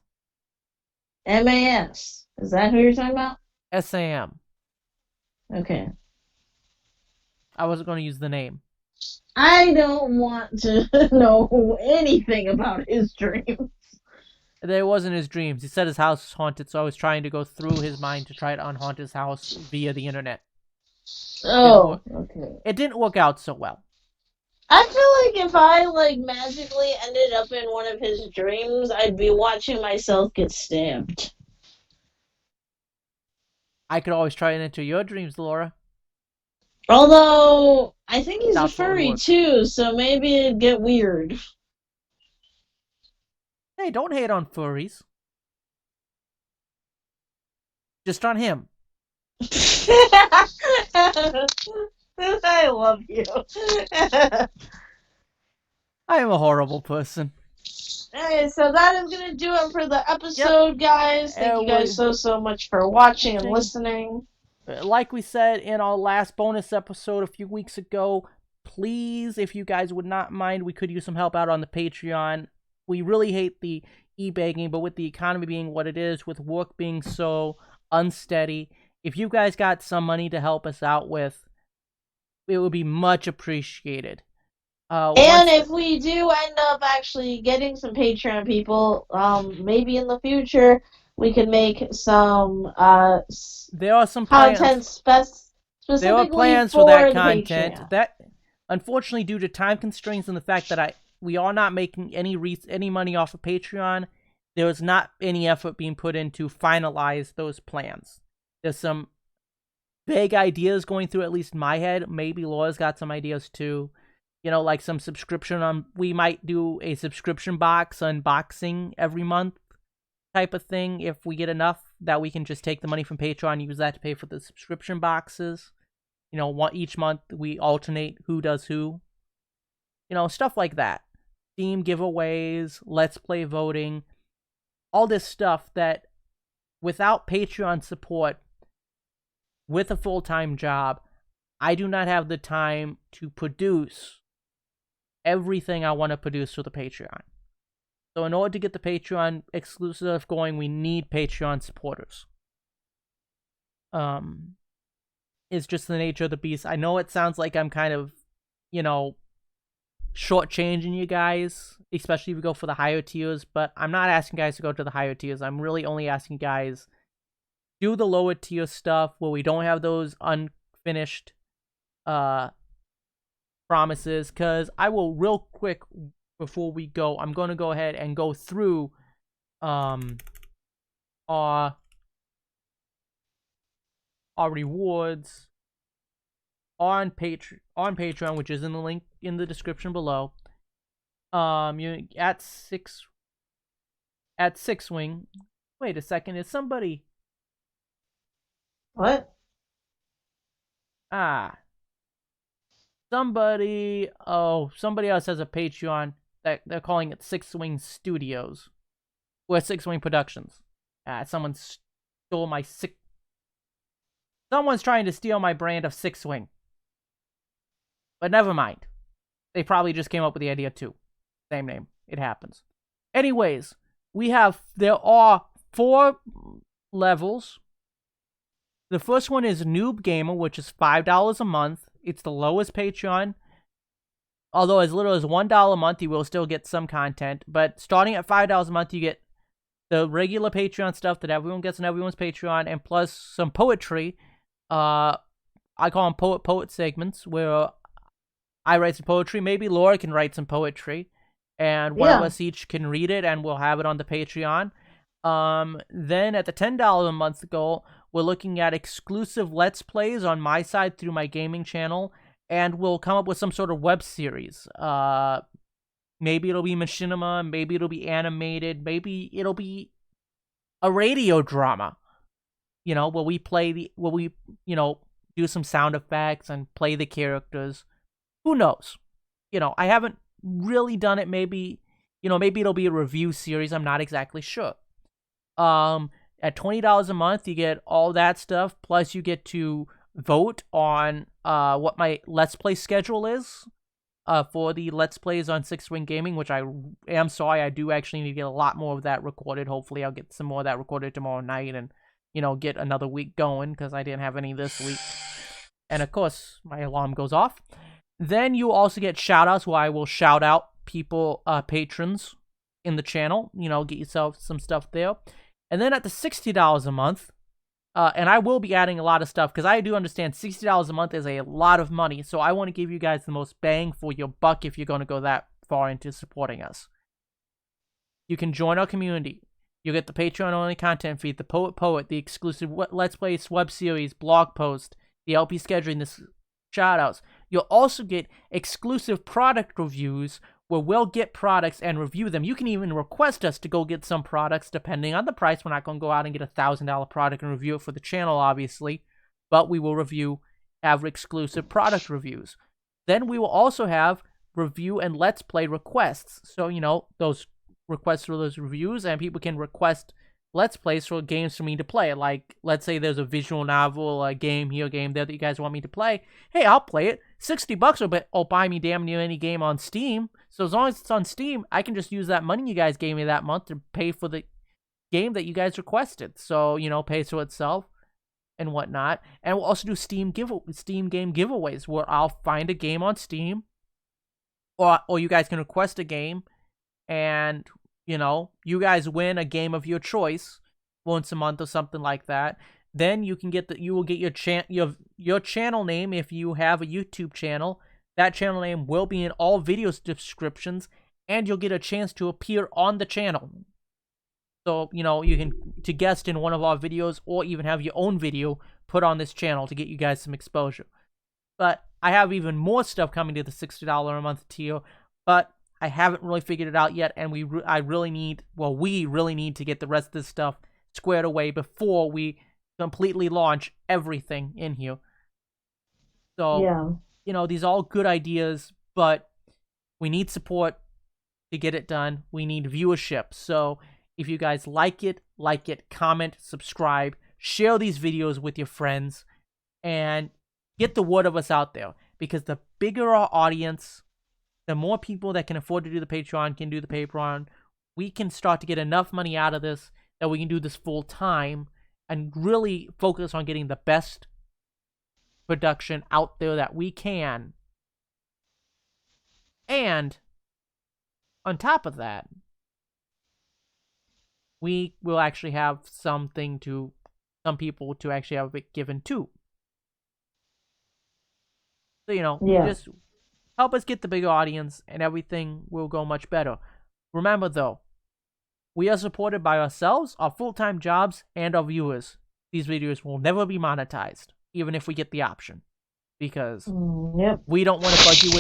Speaker 2: M-A-S. Is that who you're talking about?
Speaker 1: S-A-M.
Speaker 2: Okay.
Speaker 1: I wasn't going to use the name.
Speaker 2: I don't want to know anything about his dreams.
Speaker 1: It wasn't his dreams. He said his house was haunted, so I was trying to go through his mind to try to unhaunt his house via the internet.
Speaker 2: Oh, okay.
Speaker 1: It didn't work out so well.
Speaker 2: I feel like if I, magically ended up in one of his dreams, I'd be watching myself get stabbed.
Speaker 1: I could always try it into your dreams, Laura.
Speaker 2: Although, I think he's
Speaker 1: That's
Speaker 2: a furry too, so maybe it'd get weird.
Speaker 1: Hey, don't hate on furries. Just on him.
Speaker 2: I love you.
Speaker 1: I am a horrible person.
Speaker 2: Hey, so that is going to do it for the episode, guys. Thank you guys so much for watching and listening.
Speaker 1: like we said in our last bonus episode a few weeks ago, please, if you guys would not mind, we could use some help out on the Patreon. We really hate the e-begging, but with the economy being what it is, with work being so unsteady, if you guys got some money to help us out with, it would be much appreciated.
Speaker 2: And if we do end up actually getting some Patreon people, maybe in the future we could make some
Speaker 1: there are some
Speaker 2: content
Speaker 1: plans. There are
Speaker 2: specifically
Speaker 1: plans for that
Speaker 2: the
Speaker 1: content.
Speaker 2: Patreon.
Speaker 1: That, unfortunately, due to time constraints and the fact that we are not making any money off of Patreon, there is not any effort being put in to finalize those plans. There's some vague ideas going through at least my head. Maybe Laura's got some ideas too. You know, like some subscription on. We might do a subscription box unboxing every month type of thing if we get enough that we can just take the money from Patreon and use that to pay for the subscription boxes. You know, each month we alternate who does who. You know, stuff like that. Steam giveaways, Let's Play voting, all this stuff that without Patreon support, with a full-time job, I do not have the time to produce everything I want to produce for the Patreon. So in order to get the Patreon exclusive going, we need Patreon supporters. It's just the nature of the beast. I know it sounds like I'm kind of, you know, shortchanging you guys, especially if you go for the higher tiers, but I'm not asking guys to go to the higher tiers. I'm really only asking guys do the lower tier stuff where we don't have those unfinished promises, because I will real quick before we go, I'm going to go ahead and go through our rewards on Patreon, which is in the link in the description below. You at six wing. Wait a second, is somebody?
Speaker 2: What?
Speaker 1: Somebody else has a Patreon that they're calling it Six Wing Studios, or Six Wing Productions. Someone stole my Someone's trying to steal my brand of Six Wing. But never mind. They probably just came up with the idea too. Same name. It happens. Anyways, there are 4 levels. The first one is Noob Gamer, which is $5 a month. It's the lowest Patreon. Although as little as $1 a month, you will still get some content. But starting at $5 a month, you get the regular Patreon stuff that everyone gets on everyone's Patreon, and plus some poetry. I call them poet segments, where I write some poetry. Maybe Laura can write some poetry, and one of us each can read it, and we'll have it on the Patreon. Then at the $10 a month goal, we're looking at exclusive Let's Plays on my side through my gaming channel, and we'll come up with some sort of web series. Maybe it'll be machinima, maybe it'll be animated, maybe it'll be a radio drama. You know, where we do some sound effects and play the characters. Who knows? You know, I haven't really done it. Maybe it'll be a review series. I'm not exactly sure. At $20 a month, you get all that stuff. Plus, you get to vote on what my Let's Play schedule is for the Let's Plays on Six Wing Gaming, which I am sorry. I do actually need to get a lot more of that recorded. Hopefully, I'll get some more of that recorded tomorrow night and, get another week going, because I didn't have any this week. And, of course, my alarm goes off. Then you also get shout-outs, where I will shout out people, patrons in the channel. Get yourself some stuff there. And then at the $60 a month, and I will be adding a lot of stuff, because I do understand $60 a month is a lot of money, so I want to give you guys the most bang for your buck if you're going to go that far into supporting us. You can join our community. You get the Patreon-only content feed, the Poet, the exclusive Let's Play web series, blog post, the LP scheduling, the shoutouts. You'll also get exclusive product reviews, where we'll get products and review them. You can even request us to go get some products, depending on the price. We're not going to go out and get a $1,000 product and review it for the channel, obviously, but we will have exclusive product reviews. Then we will also have review and Let's Play requests. So, those requests for those reviews, and people can request Let's Plays for games for me to play. Like, let's say there's a visual novel, a game here, a game there that you guys want me to play. Hey, I'll play it. $60 will buy me damn near any game on Steam. So as long as it's on Steam, I can just use that money you guys gave me that month to pay for the game that you guys requested. So, pays for itself and whatnot. And we'll also do Steam game giveaways where I'll find a game on Steam, or you guys can request a game, and you guys win a game of your choice once a month or something like that. Then you will get your channel name if you have a YouTube channel. That channel name will be in all video descriptions, and you'll get a chance to appear on the channel. So, you can to guest in one of our videos, or even have your own video put on this channel to get you guys some exposure. But I have even more stuff coming to the $60 a month tier, but I haven't really figured it out yet, and we really need to get the rest of this stuff squared away before we completely launch everything in here. So,
Speaker 2: Yeah.
Speaker 1: These are all good ideas, but we need support to get it done. We need viewership. So if you guys like it, comment, subscribe, share these videos with your friends, and get the word of us out there. Because the bigger our audience, the more people that can afford to do the Patreon can do the Patreon. We can start to get enough money out of this that we can do this full time and really focus on getting the best production out there that we can. And on top of that, we will actually have some people to actually have it given to. So,
Speaker 2: Yeah.
Speaker 1: just help us get the bigger audience, and everything will go much better. Remember, though, we are supported by ourselves, our full-time jobs, and our viewers. These videos will never be monetized, even if we get the option, because
Speaker 2: Yep.
Speaker 1: we don't want to bug you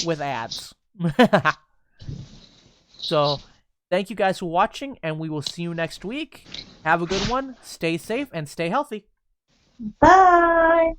Speaker 1: with ads. So, thank you guys for watching, and we will see you next week. Have a good one. Stay safe and stay healthy.
Speaker 2: Bye.